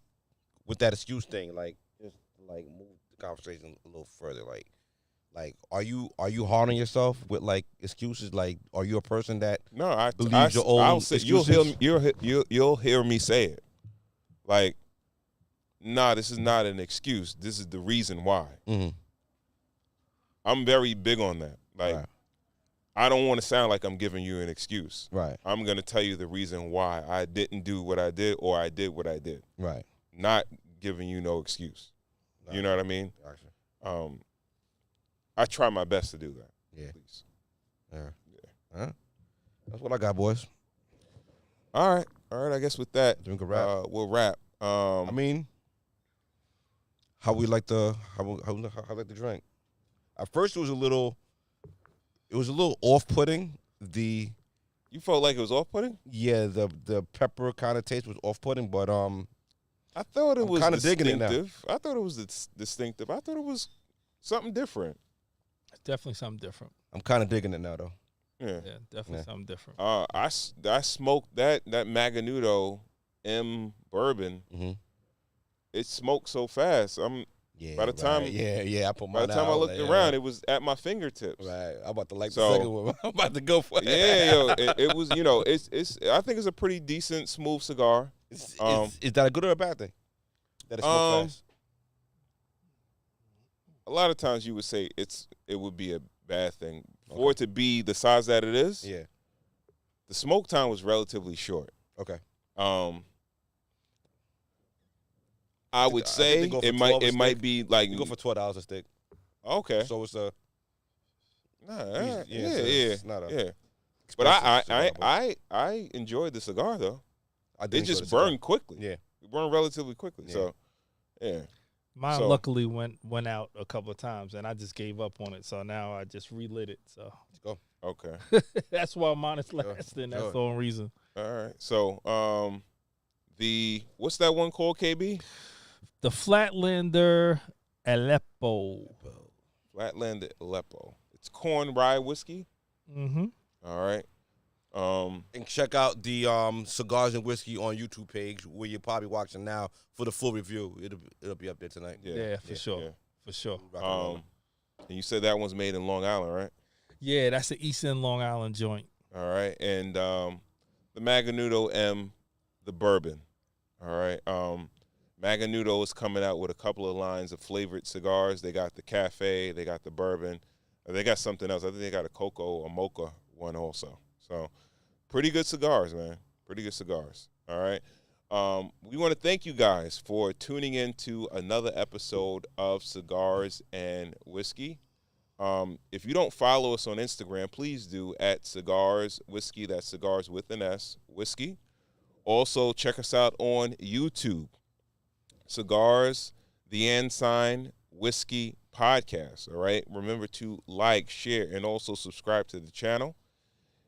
with that excuse thing, like just like move the conversation a little further. Like are you hard on yourself with like excuses? Like, are you a person that No, I believes your own I'll say, excuses? you'll hear me say it. Like, nah, this is not an excuse. This is the reason why. Mm-hmm. I'm very big on that. Like, Right. I don't want to sound like I'm giving you an excuse. Right. I'm going to tell you the reason why I didn't do what I did or I did what I did. Right. Not giving you no excuse. Right. You know what I mean? Gotcha. I try my best to do that. Yeah. Please. Yeah. Huh? That's what I got, boys. All right. I guess with that, Drink a wrap. we'll wrap. I mean, how we like the drink. At first, it was a little off-putting. You felt like it was off-putting? The pepper kind of taste was off-putting, but I thought it I'm was kinda distinctive. digging it now. I thought it was distinctive. I thought it was something different. It's definitely something different. I'm kind of digging it now, though. Yeah. Yeah, definitely something different. I smoked that Maganudo M bourbon. Mm-hmm. It smoked so fast. Yeah. By the time- I put By mine the time I out, looked like, around, it was at my fingertips. Right. I'm about to like So- the second one. I'm about to go for it. Yeah, yo, it was. You know, it's. I think it's a pretty decent, smooth cigar. Is that a good or a bad thing? That it's smoked fast. A lot of times you would say it would be a bad thing for it to be the size that it is. Yeah. The smoke time was relatively short. Okay. I would I think say they go for it 12 a might stick. be like You go for $12 a stick. okay. So it's a Nah, it's not a yeah. But I expensive cigar, I enjoyed the cigar though. I It did enjoy just the cigar. burned quickly. Yeah. It burned relatively quickly. Yeah. So yeah. Mine So- luckily went out a couple of times, and I just gave up on it. So now I just relit it. So Let's go. Okay. that's why mine is lasting. That's Sure. the only reason. All right. So what's that one called, KB? The Flatlander Aleppo. Flatlander Aleppo. It's corn rye whiskey. Mm-hmm. All right. And check out the Cigars and Whiskey on YouTube page where you're probably watching now for the full review. It'll be up there tonight. Yeah, for sure. Yeah. For sure. Rock and roll. And you said that one's made in Long Island, right? Yeah, that's the East End Long Island joint. All right. And the Maganudo M, the bourbon. All right. Maganudo is coming out with a couple of lines of flavored cigars. They got the cafe, they got the bourbon. They got something else. I think they got a cocoa or mocha one also. So pretty good cigars, man. Pretty good cigars. All right. We want to thank you guys for tuning in to another episode of Cigars and Whiskey. If you don't follow us on Instagram, please do at Cigars Whiskey. That's Cigars with an S, Whiskey. Also, check us out on YouTube. Cigars, the Ensign Whiskey Podcast. All right. Remember to like, share, and also subscribe to the channel.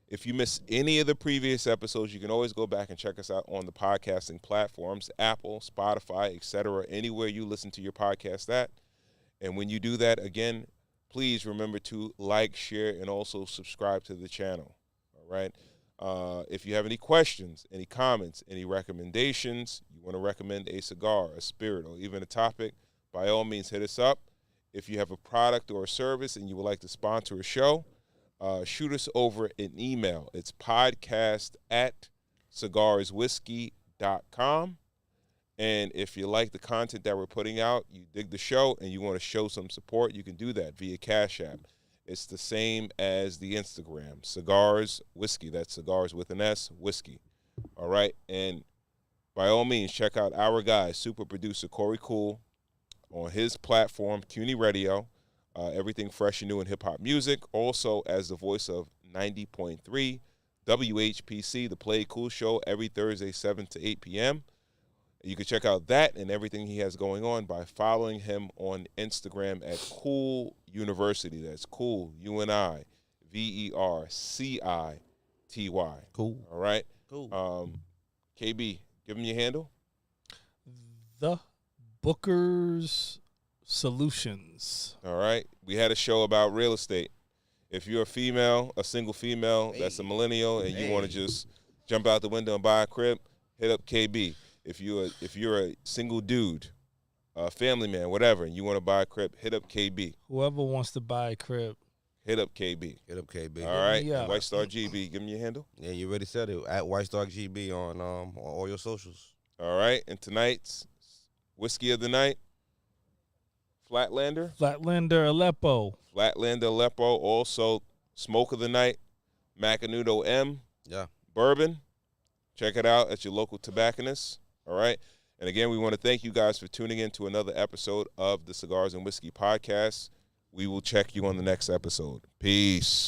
If you miss any of the previous episodes, you can always go back and check us out on the podcasting platforms, Apple, Spotify, etc., anywhere you listen to your podcast at. And when you do that, again, please remember to like, share, and also subscribe to the channel. All right. If you have any questions, any comments, any recommendations, you want to recommend a cigar, a spirit, or even a topic, by all means, hit us up. If you have a product or a service and you would like to sponsor a show, shoot us over an email. It's podcast@cigarswhiskey.com. And if you like the content that we're putting out, you dig the show, and you want to show some support, you can do that via Cash App. It's the same as the Instagram, Cigars Whiskey. That's Cigars with an S, Whiskey. All right? And by all means, check out our guy, super producer Corey Cool, on his platform, CUNY Radio. Everything fresh and new in hip-hop music. Also, as the voice of 90.3 WHPC, the Play Cool Show, every Thursday, 7 to 8 p.m. You can check out that and everything he has going on by following him on Instagram at Cool University. That's Cool, UNIVERCITY. Cool. All right? Cool. KB, give him your handle. The Booker's Solutions. All right. We had a show about real estate. If you're a female, a single female, that's a millennial, and you want to just jump out the window and buy a crib, hit up KB. If you're a single dude, a family man, whatever, and you want to buy a crib, hit up KB. Whoever wants to buy a crib, hit up KB. Hit up KB. All right. Yeah. White Star GB, give me your handle. Yeah, you already said it. At White Star GB on all your socials. All right. And tonight's whiskey of the night, Flatlander Aleppo. Flatlander Aleppo. Also, smoke of the night, Macanudo M. Yeah. Bourbon. Check it out at your local tobacconist. All right. And again, we want to thank you guys for tuning in to another episode of the Cigars and Whiskey Podcast. We will check you on the next episode. Peace.